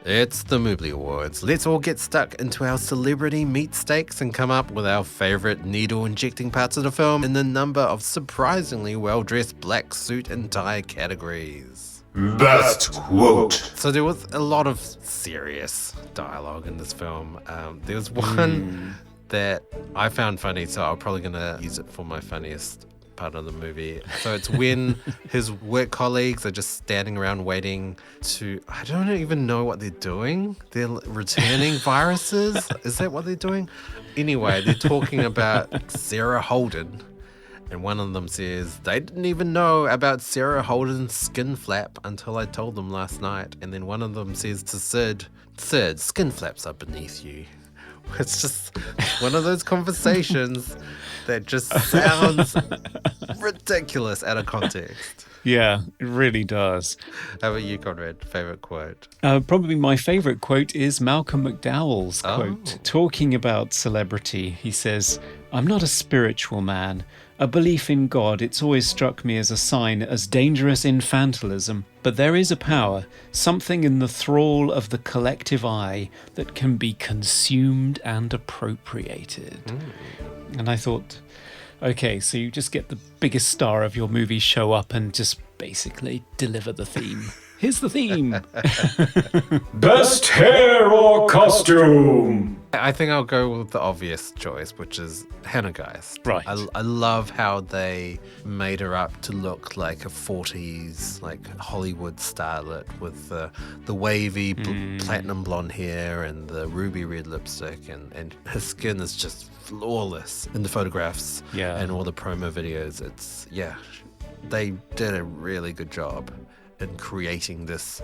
It's the Mobley Awards. Let's all get stuck into our celebrity meat steaks and come up with our favourite needle-injecting parts of the film in the number of surprisingly well-dressed black suit and tie categories. Best quote. So there was a lot of serious dialogue in this film. There was one that I found funny, so I'm probably going to use it for my funniest part of the movie. So it's when his work colleagues are just standing around waiting to, I don't even know what they're doing. They're returning viruses. Is that what they're doing? Anyway, they're talking about Sarah Holden. And one of them says, they didn't even know about Sarah Holden's skin flap until I told them last night. And then one of them says to Sid, skin flaps are beneath you. It's just one of those conversations that just sounds ridiculous out of context. Yeah, it really does. How about you, Conrad? Favorite quote? Probably my favorite quote is Malcolm McDowell's quote. Talking about celebrity, he says, "I'm not a spiritual man. A belief in God, it's always struck me as a sign as dangerous infantilism. But there is a power, something in the thrall of the collective eye that can be consumed and appropriated." And I thought, okay, so you just get the biggest star of your movie show up and just basically deliver the theme. Here's the theme. Best hair or costume? I think I'll go with the obvious choice, which is Hannah Geist. Right. I love how they made her up to look like a 40s, like Hollywood starlet with the wavy platinum blonde hair and the ruby red lipstick, and her skin is just flawless in the photographs and all the promo videos. They did a really good job in creating this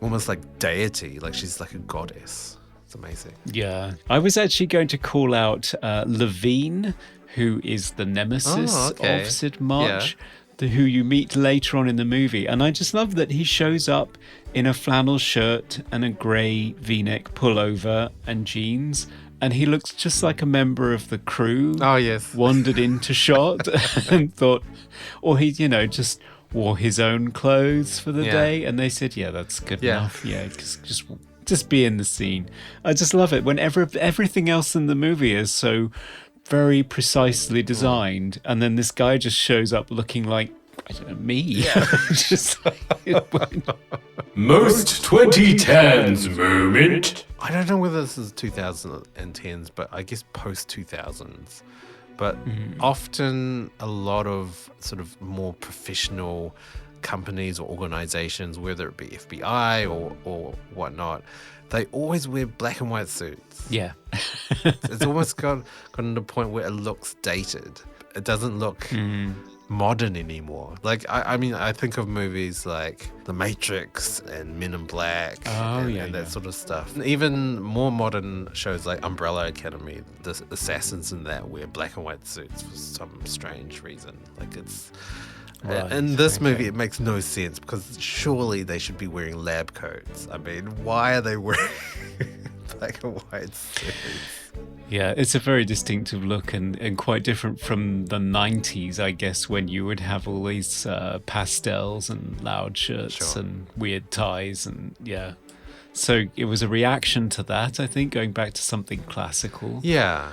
almost like deity, like she's like a goddess. It's amazing. Yeah. I was actually going to call out Levine, who is the nemesis of Sid March, who you meet later on in the movie. And I just love that he shows up in a flannel shirt and a grey v-neck pullover and jeans. And he looks just like a member of the crew. Oh, yes. Wandered into shot and thought, or he, just wore his own clothes for the day. And they said, yeah, that's good enough. Yeah, just be in the scene. I just love it. Whenever everything else in the movie is so very precisely designed. And then this guy just shows up looking like, I don't know, me. Yeah. Just Most 2010s moment. I don't know whether this is 2010s, but I guess post 2000s. But often a lot of sort of more professional companies or organizations, whether it be FBI or whatnot, they always wear black and white suits. Yeah. It's almost gotten to the point where it looks dated. It doesn't look modern anymore. Like, I mean, I think of movies like The Matrix and Men in Black and that sort of stuff. Even more modern shows like Umbrella Academy, the assassins in that wear black and white suits for some strange reason. Like, it's... in this movie, it makes no sense because surely they should be wearing lab coats. I mean, why are they wearing black and white suits? Yeah, it's a very distinctive look and quite different from the 90s, I guess, when you would have all these pastels and loud shirts and weird ties and So it was a reaction to that, I think, going back to something classical. Yeah.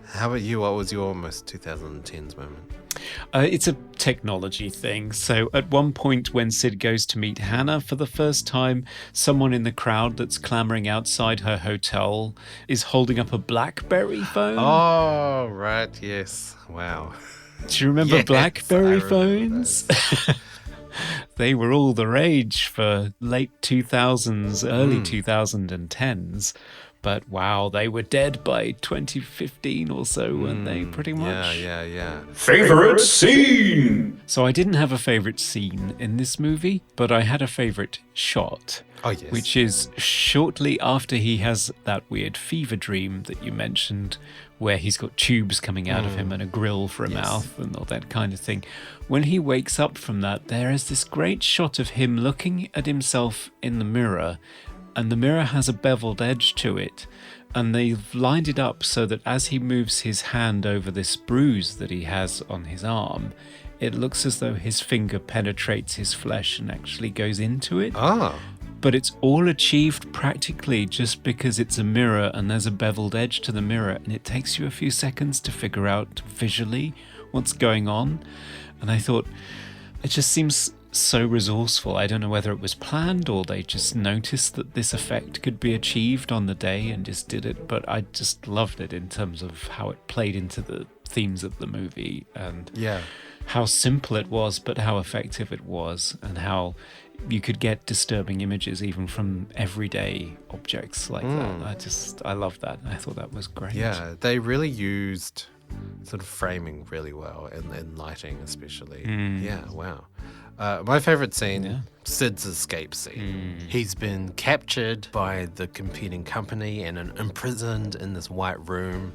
How about you? What was your most 2010s moment? It's a technology thing. So at one point when Sid goes to meet Hannah for the first time, someone in the crowd that's clamoring outside her hotel is holding up a BlackBerry phone. Oh, right. Yes. Wow. Do you remember BlackBerry phones? They were all the rage for late 2000s, early 2010s. But wow, they were dead by 2015 or so, weren't they? Pretty much. Yeah. Favorite scene? So I didn't have a favorite scene in this movie, but I had a favorite shot. Oh, yes. Which is shortly after he has that weird fever dream that you mentioned, where he's got tubes coming out of him and a grill for a mouth and all that kind of thing. When he wakes up from that, there is this great shot of him looking at himself in the mirror, and the mirror has a beveled edge to it, and they've lined it up so that as he moves his hand over this bruise that he has on his arm, it looks as though his finger penetrates his flesh and actually goes into it. But it's all achieved practically just because it's a mirror and there's a beveled edge to the mirror, and it takes you a few seconds to figure out visually what's going on. And I thought, it just seems so resourceful. I don't know whether it was planned or they just noticed that this effect could be achieved on the day and just did it, but I just loved it in terms of how it played into the themes of the movie. And how simple it was, but how effective it was, and how you could get disturbing images even from everyday objects like that. I love that. I thought that was great. Yeah, they really used sort of framing really well, and lighting especially. Yeah, wow. My favorite scene, Sid's escape scene. He's been captured by the competing company and imprisoned in this white room.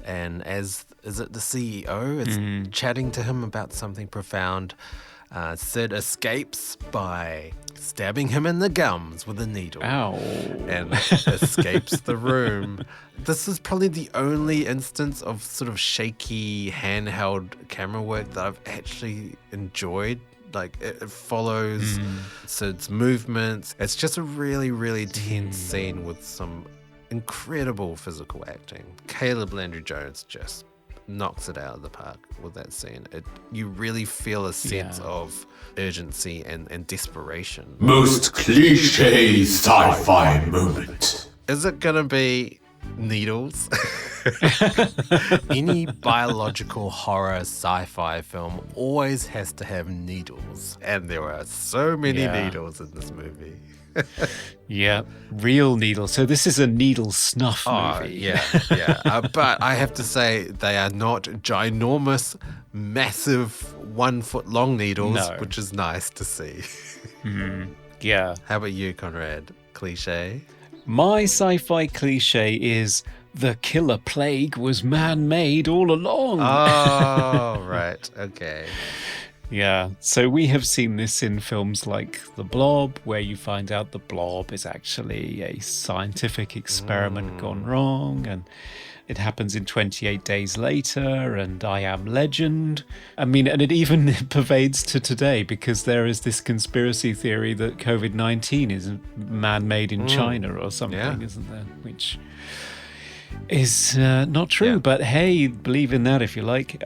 And is it the CEO is chatting to him about something profound. Sid escapes by stabbing him in the gums with a needle. Ow. And escapes the room. This is probably the only instance of sort of shaky handheld camera work that I've actually enjoyed. Like, it follows Sid's movements. It's just a really, really tense scene with some incredible physical acting. Caleb Landry Jones just knocks it out of the park with that scene. You really feel a sense of urgency and desperation. Most cliche sci-fi moment. Is it gonna be needles? Any biological horror sci-fi film always has to have needles, and there are so many needles in this movie. Yeah, real needles. So this is a needle snuff movie. Yeah. But I have to say, they are not ginormous, massive, 1 foot long needles, which is nice to see. Yeah. How about you, Conrad? Cliche? My sci-fi cliche is the killer plague was man-made all along. Oh, right. Okay. Yeah, so we have seen this in films like The Blob, where you find out the blob is actually a scientific experiment gone wrong, and it happens in 28 Days Later and I Am Legend. I mean, and it even pervades to today, because there is this conspiracy theory that COVID-19 is man-made in China or something, isn't there? Which is not true, but hey, believe in that if you like.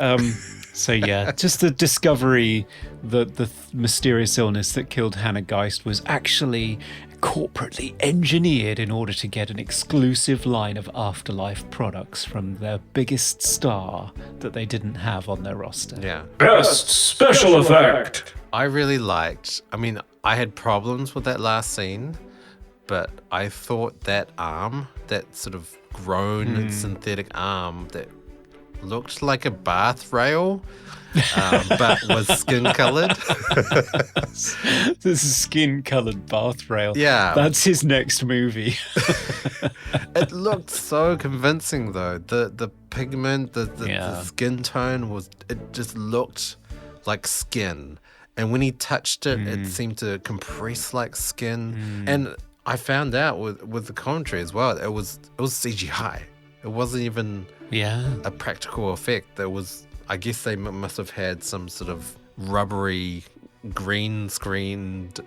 So yeah, just the discovery that the mysterious illness that killed Hannah Geist was actually corporately engineered in order to get an exclusive line of Afterlife products from their biggest star that they didn't have on their roster. Yeah. Best special effect. I really liked, I had problems with that last scene, but I thought that arm, that sort of grown synthetic arm that looked like a bath rail, but was skin colored. This is skin-colored bath rail. Yeah. That's his next movie. It looked so convincing though. The pigment, the skin tone it just looked like skin. And when he touched it, it seemed to compress like skin. And I found out with the commentary as well, it was CGI. It wasn't even a practical effect. I guess they must have had some sort of rubbery green screened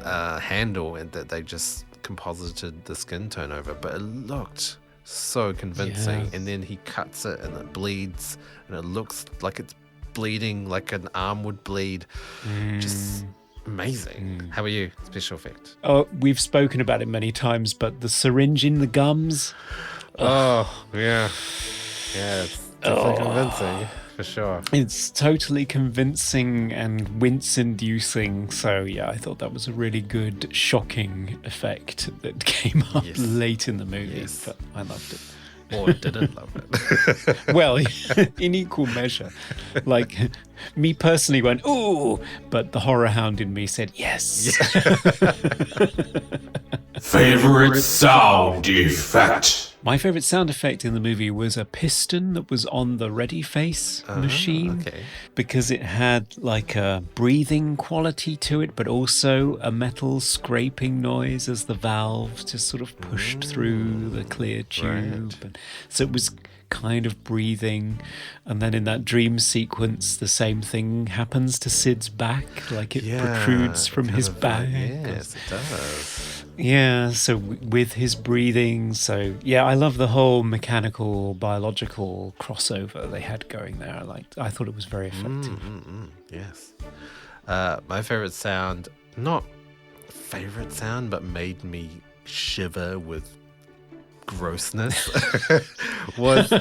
handle, and that they just composited the skin tone over. But it looked so convincing. Yeah. And then he cuts it and it bleeds, and it looks like it's bleeding like an arm would bleed. Just amazing. How about you? Special effect. Oh, we've spoken about it many times, but the syringe in the gums. Oh, yeah. Yeah, it's definitely convincing, for sure. It's totally convincing and wince-inducing. So, yeah, I thought that was a really good, shocking effect that came up late in the movie. Yes. But I loved it. Or didn't love it. Well, in equal measure. Like, me personally went, ooh, but the horror hound in me said, yes. Favorite sound effect. My favourite sound effect in the movie was a piston that was on the Ready Face machine, because it had like a breathing quality to it, but also a metal scraping noise as the valves just sort of pushed through the clear tube. And so it was kind of breathing. And then in that dream sequence, the same thing happens to Sid's back, like it protrudes from his back. Yes, it does. Yeah, so with his breathing. So, yeah, I love the whole mechanical, biological crossover they had going there. I thought it was very effective. Yes. My favorite sound, not favorite sound, but made me shiver with grossness was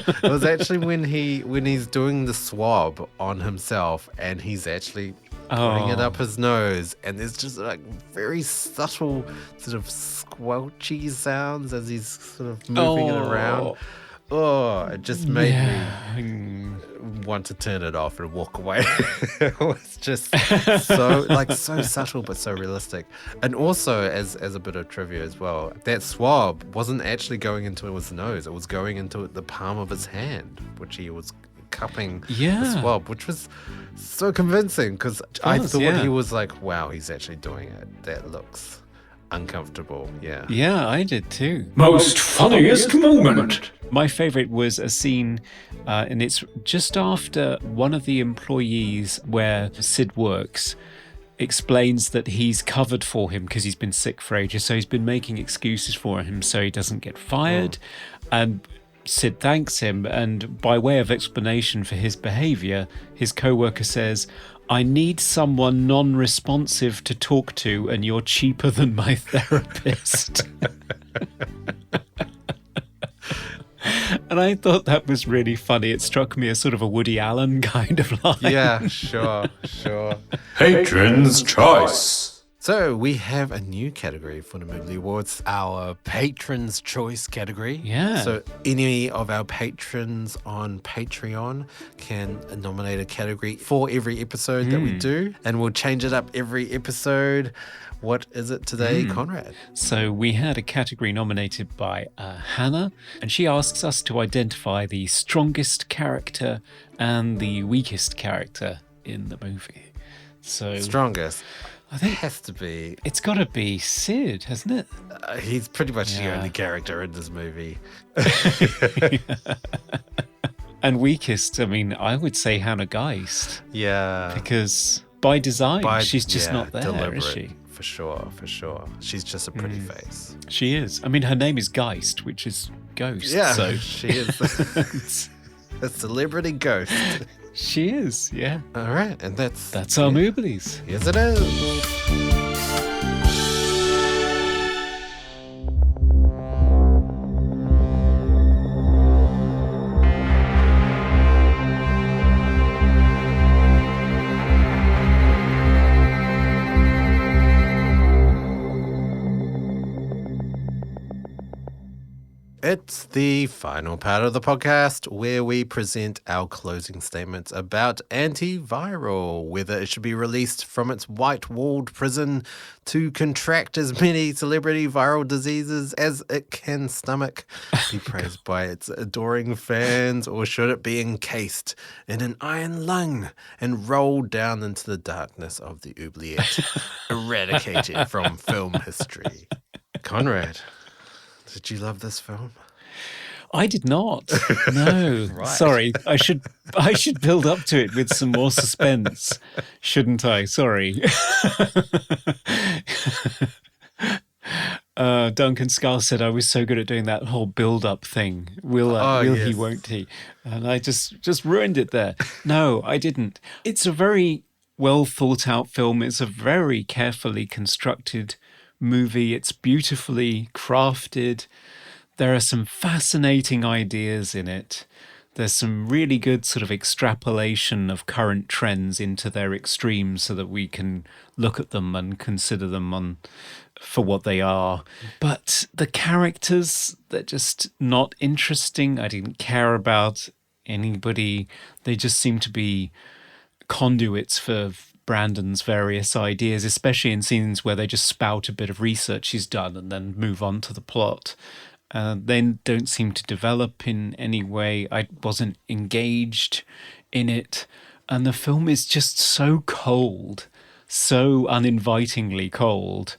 actually when he's doing the swab on himself and he's actually putting it up his nose, and there's just like very subtle sort of squelchy sounds as he's sort of moving it around. Oh, it just made me want to turn it off and walk away. It was just so subtle but so realistic. And also, as a bit of trivia as well, that swab wasn't actually going into his nose. It was going into the palm of his hand, which he was cupping the swab, which was so convincing because I thought he was like, wow, he's actually doing it. That looks uncomfortable. Yeah, I did too. Most funniest moment. My favorite was a scene, and it's just after one of the employees where Sid works explains that he's covered for him because he's been sick for ages, so he's been making excuses for him so he doesn't get fired. And Sid thanks him, and by way of explanation for his behaviour, his co-worker says, I need someone non-responsive to talk to, and you're cheaper than my therapist. And I thought that was really funny. It struck me as sort of a Woody Allen kind of line. Yeah, sure. Patron's Choice. So we have a new category for the Mobley Awards, our Patron's Choice category. Yeah. So any of our patrons on Patreon can nominate a category for every episode that we do, and we'll change it up every episode. What is it today, Conrad? So we had a category nominated by Hannah, and she asks us to identify the strongest character and the weakest character in the movie. So Strongest. I think It has to be. it's got to be Sid, hasn't it? He's pretty much the only character in this movie. And weakest, I mean, I would say Hannah Geist, Yeah. because by design, she's just not there, deliberate. is she? For sure. She's just a pretty face. She is. I mean, her name is Geist, which is ghost. Yeah, So she is. A celebrity ghost. she is, yeah. All right, and that's Our Mooblies. Yes, it is. It's the final part of the podcast where we present our closing statements about Antiviral, whether it should be released from its white-walled prison to contract as many celebrity viral diseases as it can stomach, be praised by its adoring fans, or should it be encased in an iron lung and rolled down into the darkness of the oubliette, eradicated from film history. Conrad, did you love this film? I did not. No. Sorry. I should build up to it with some more suspense, shouldn't I? Sorry. Duncan Scarl said I was so good at doing that whole build-up thing. Will he, won't he? And I just ruined it there. No, I didn't. It's a very well thought out film. It's a very carefully constructed movie. It's beautifully crafted. There are some fascinating ideas in it. There's some really good sort of extrapolation of current trends into their extremes so that we can look at them and consider them for what they are. But the characters, they're just not interesting. I didn't care about anybody. They just seem to be conduits for Brandon's various ideas, especially in scenes where they just spout a bit of research he's done and then move on to the plot. They don't seem to develop in any way. I wasn't engaged in it. And the film is just so cold, so uninvitingly cold.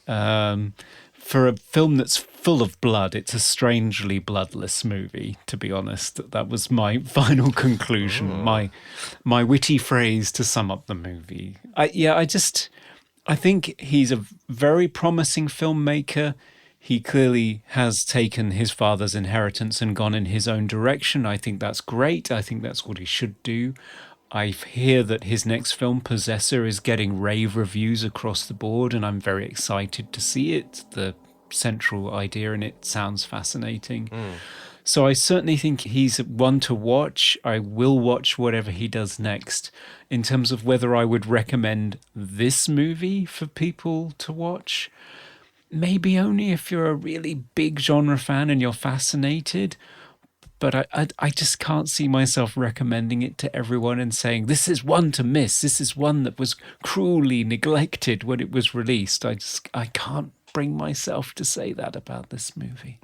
For a film that's full of blood, it's a strangely bloodless movie, to be honest. That was my final conclusion, my witty phrase to sum up the movie. I think he's a very promising filmmaker. He clearly has taken his father's inheritance and gone in his own direction. I think that's great. I think that's what he should do. I hear that his next film, Possessor, is getting rave reviews across the board, and I'm very excited to see it. The central idea, and it sounds fascinating. So I certainly think he's one to watch. I will watch whatever he does next. In terms of whether I would recommend this movie for people to watch, maybe only if you're a really big genre fan and you're fascinated. But I just can't see myself recommending it to everyone and saying, this is one to miss. This is one that was cruelly neglected when it was released. I can't bring myself to say that about this movie.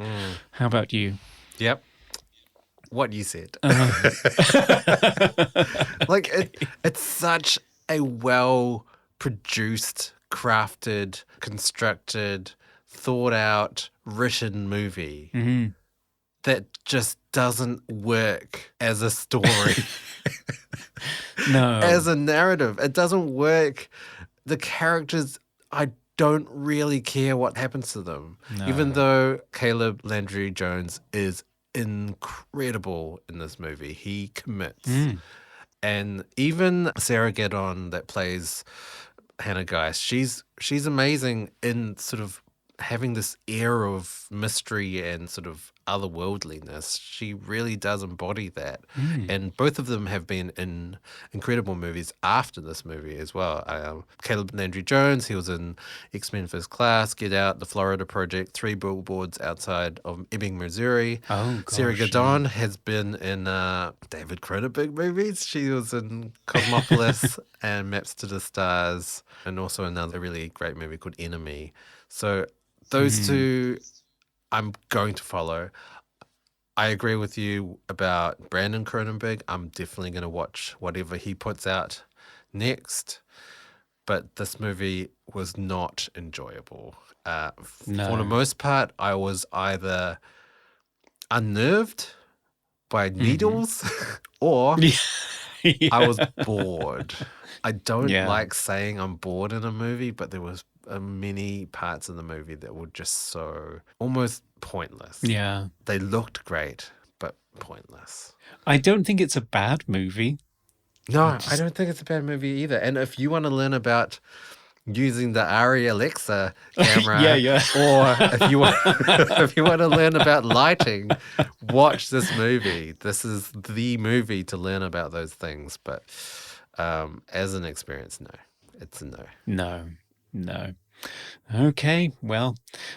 How about you? Yep. What you said. It's such a well-produced, crafted, constructed, thought-out, written movie that just doesn't work as a story. No. As a narrative. It doesn't work. The characters, I don't really care what happens to them. No. Even though Caleb Landry Jones is incredible in this movie. He commits. And even Sarah Gadon that plays Hannah Geist, she's amazing in sort of having this air of mystery and sort of otherworldliness. She really does embody that. And both of them have been in incredible movies after this movie as well. Caleb Landry Jones, he was in X-Men First Class, Get Out, The Florida Project, 3 Billboards Outside of Ebbing, Missouri. Oh, gosh, Sarah Gadon has been in David Cronenberg movies. She was in Cosmopolis and Maps to the Stars, and also another really great movie called Enemy. So those two I'm going to follow. I agree with you about Brandon Cronenberg. I'm definitely going to watch whatever he puts out next. But this movie was not enjoyable. No. For the most part, I was either unnerved by needles or I was bored. I don't like saying I'm bored in a movie, but there was many parts of the movie that were just so almost pointless. Yeah. They looked great, but pointless. I don't think it's a bad movie. No, I don't think it's a bad movie either. And if you want to learn about using the Arri Alexa camera, or if you want to learn about lighting, watch this movie. This is the movie to learn about those things. But as an experience, no, it's a no. No. Okay, well,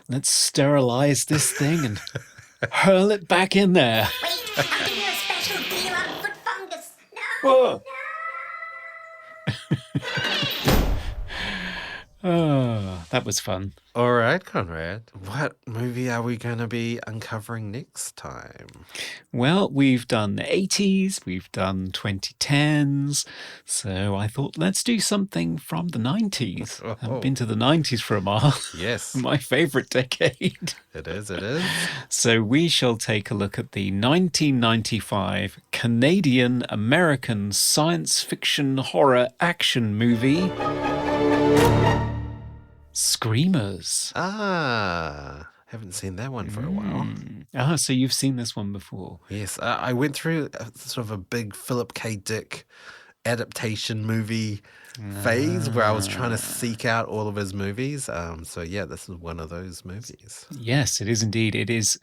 let's sterilize this thing and hurl it back in there. Wait, I can do a special deal on foot fungus. No. Whoa. Oh, that was fun. All right, Conrad. What movie are we going to be uncovering next time? Well, we've done the 80s, we've done 2010s, so I thought let's do something from the 90s. Oh. I've been to the 90s for a while. Yes. My favourite decade. It is. So we shall take a look at the 1995 Canadian-American science fiction horror action movie, Screamers. Haven't seen that one for a while. So you've seen this one before. Yes, I went through sort of a big Philip K. Dick adaptation movie phase where I was trying to seek out all of his movies. So yeah, this is one of those movies. Yes, it is indeed. It is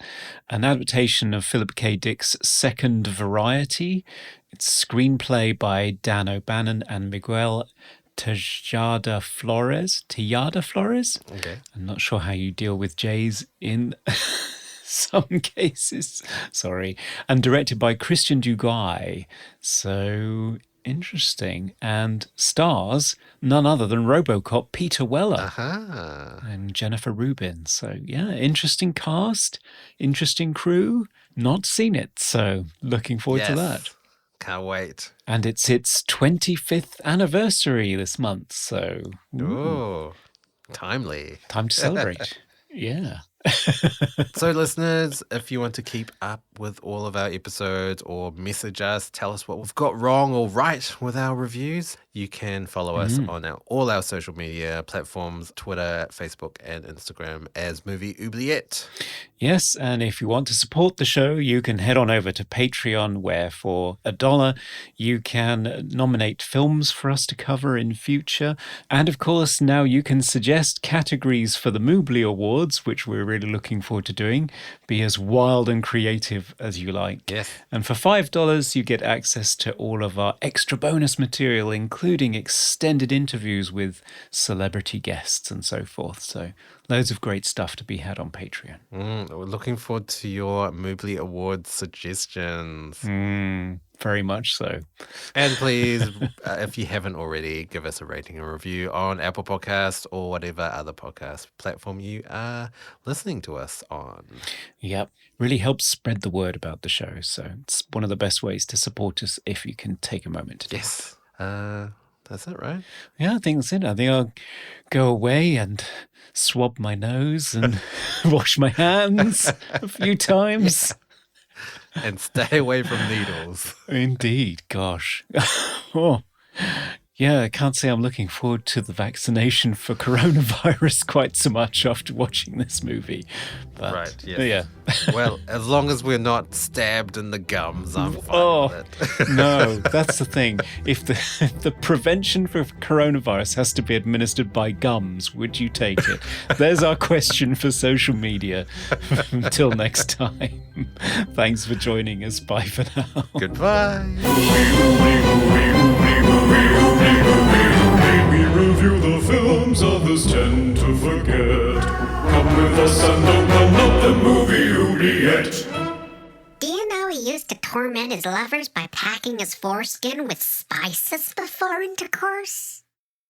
an adaptation of Philip K. Dick's Second Variety. It's screenplay by Dan O'Bannon and Miguel Tejada Flores. Okay. I'm not sure how you deal with J's in some cases. Sorry. And directed by Christian Duguay. So interesting. And stars none other than RoboCop Peter Weller and Jennifer Rubin. So yeah, interesting cast, interesting crew. Not seen it, so looking forward to that. Can't wait. And it's its 25th anniversary this month, so ooh, timely. Time to celebrate. Yeah. So listeners, if you want to keep up with all of our episodes or message us, tell us what we've got wrong or right with our reviews, you can follow us on all our social media platforms, Twitter, Facebook, and Instagram as Movie Oubliette. Yes, and if you want to support the show, you can head on over to Patreon, where for $1 you can nominate films for us to cover in future. And of course, now you can suggest categories for the Moobly Awards, which we're really looking forward to doing. Be as wild and creative as you like. Yes. And for $5, you get access to all of our extra bonus material, including extended interviews with celebrity guests and so forth. So loads of great stuff to be had on Patreon. We're looking forward to your Moobly Awards suggestions. Very much so. And please, if you haven't already, give us a rating and review on Apple Podcasts or whatever other podcast platform you are listening to us on. Yep. Really helps spread the word about the show. So it's one of the best ways to support us if you can take a moment to do it. Yes. That's it, right? Yeah, I think that's it. I think I'll go away and swab my nose and wash my hands a few times. And stay away from needles. Indeed, gosh. Oh, yeah, I can't say I'm looking forward to the vaccination for coronavirus quite so much after watching this movie. But, Right, yes. Yeah. Well, as long as we're not stabbed in the gums, I'm fine with it. No, that's the thing. If the prevention for coronavirus has to be administered by gums, would you take it? There's our question for social media. Until next time. Thanks for joining us. Bye for now. Goodbye. We review the films others tend to forget. Come with us and open up the movie oubliette. Do you know he used to torment his lovers by packing his foreskin with spices before intercourse?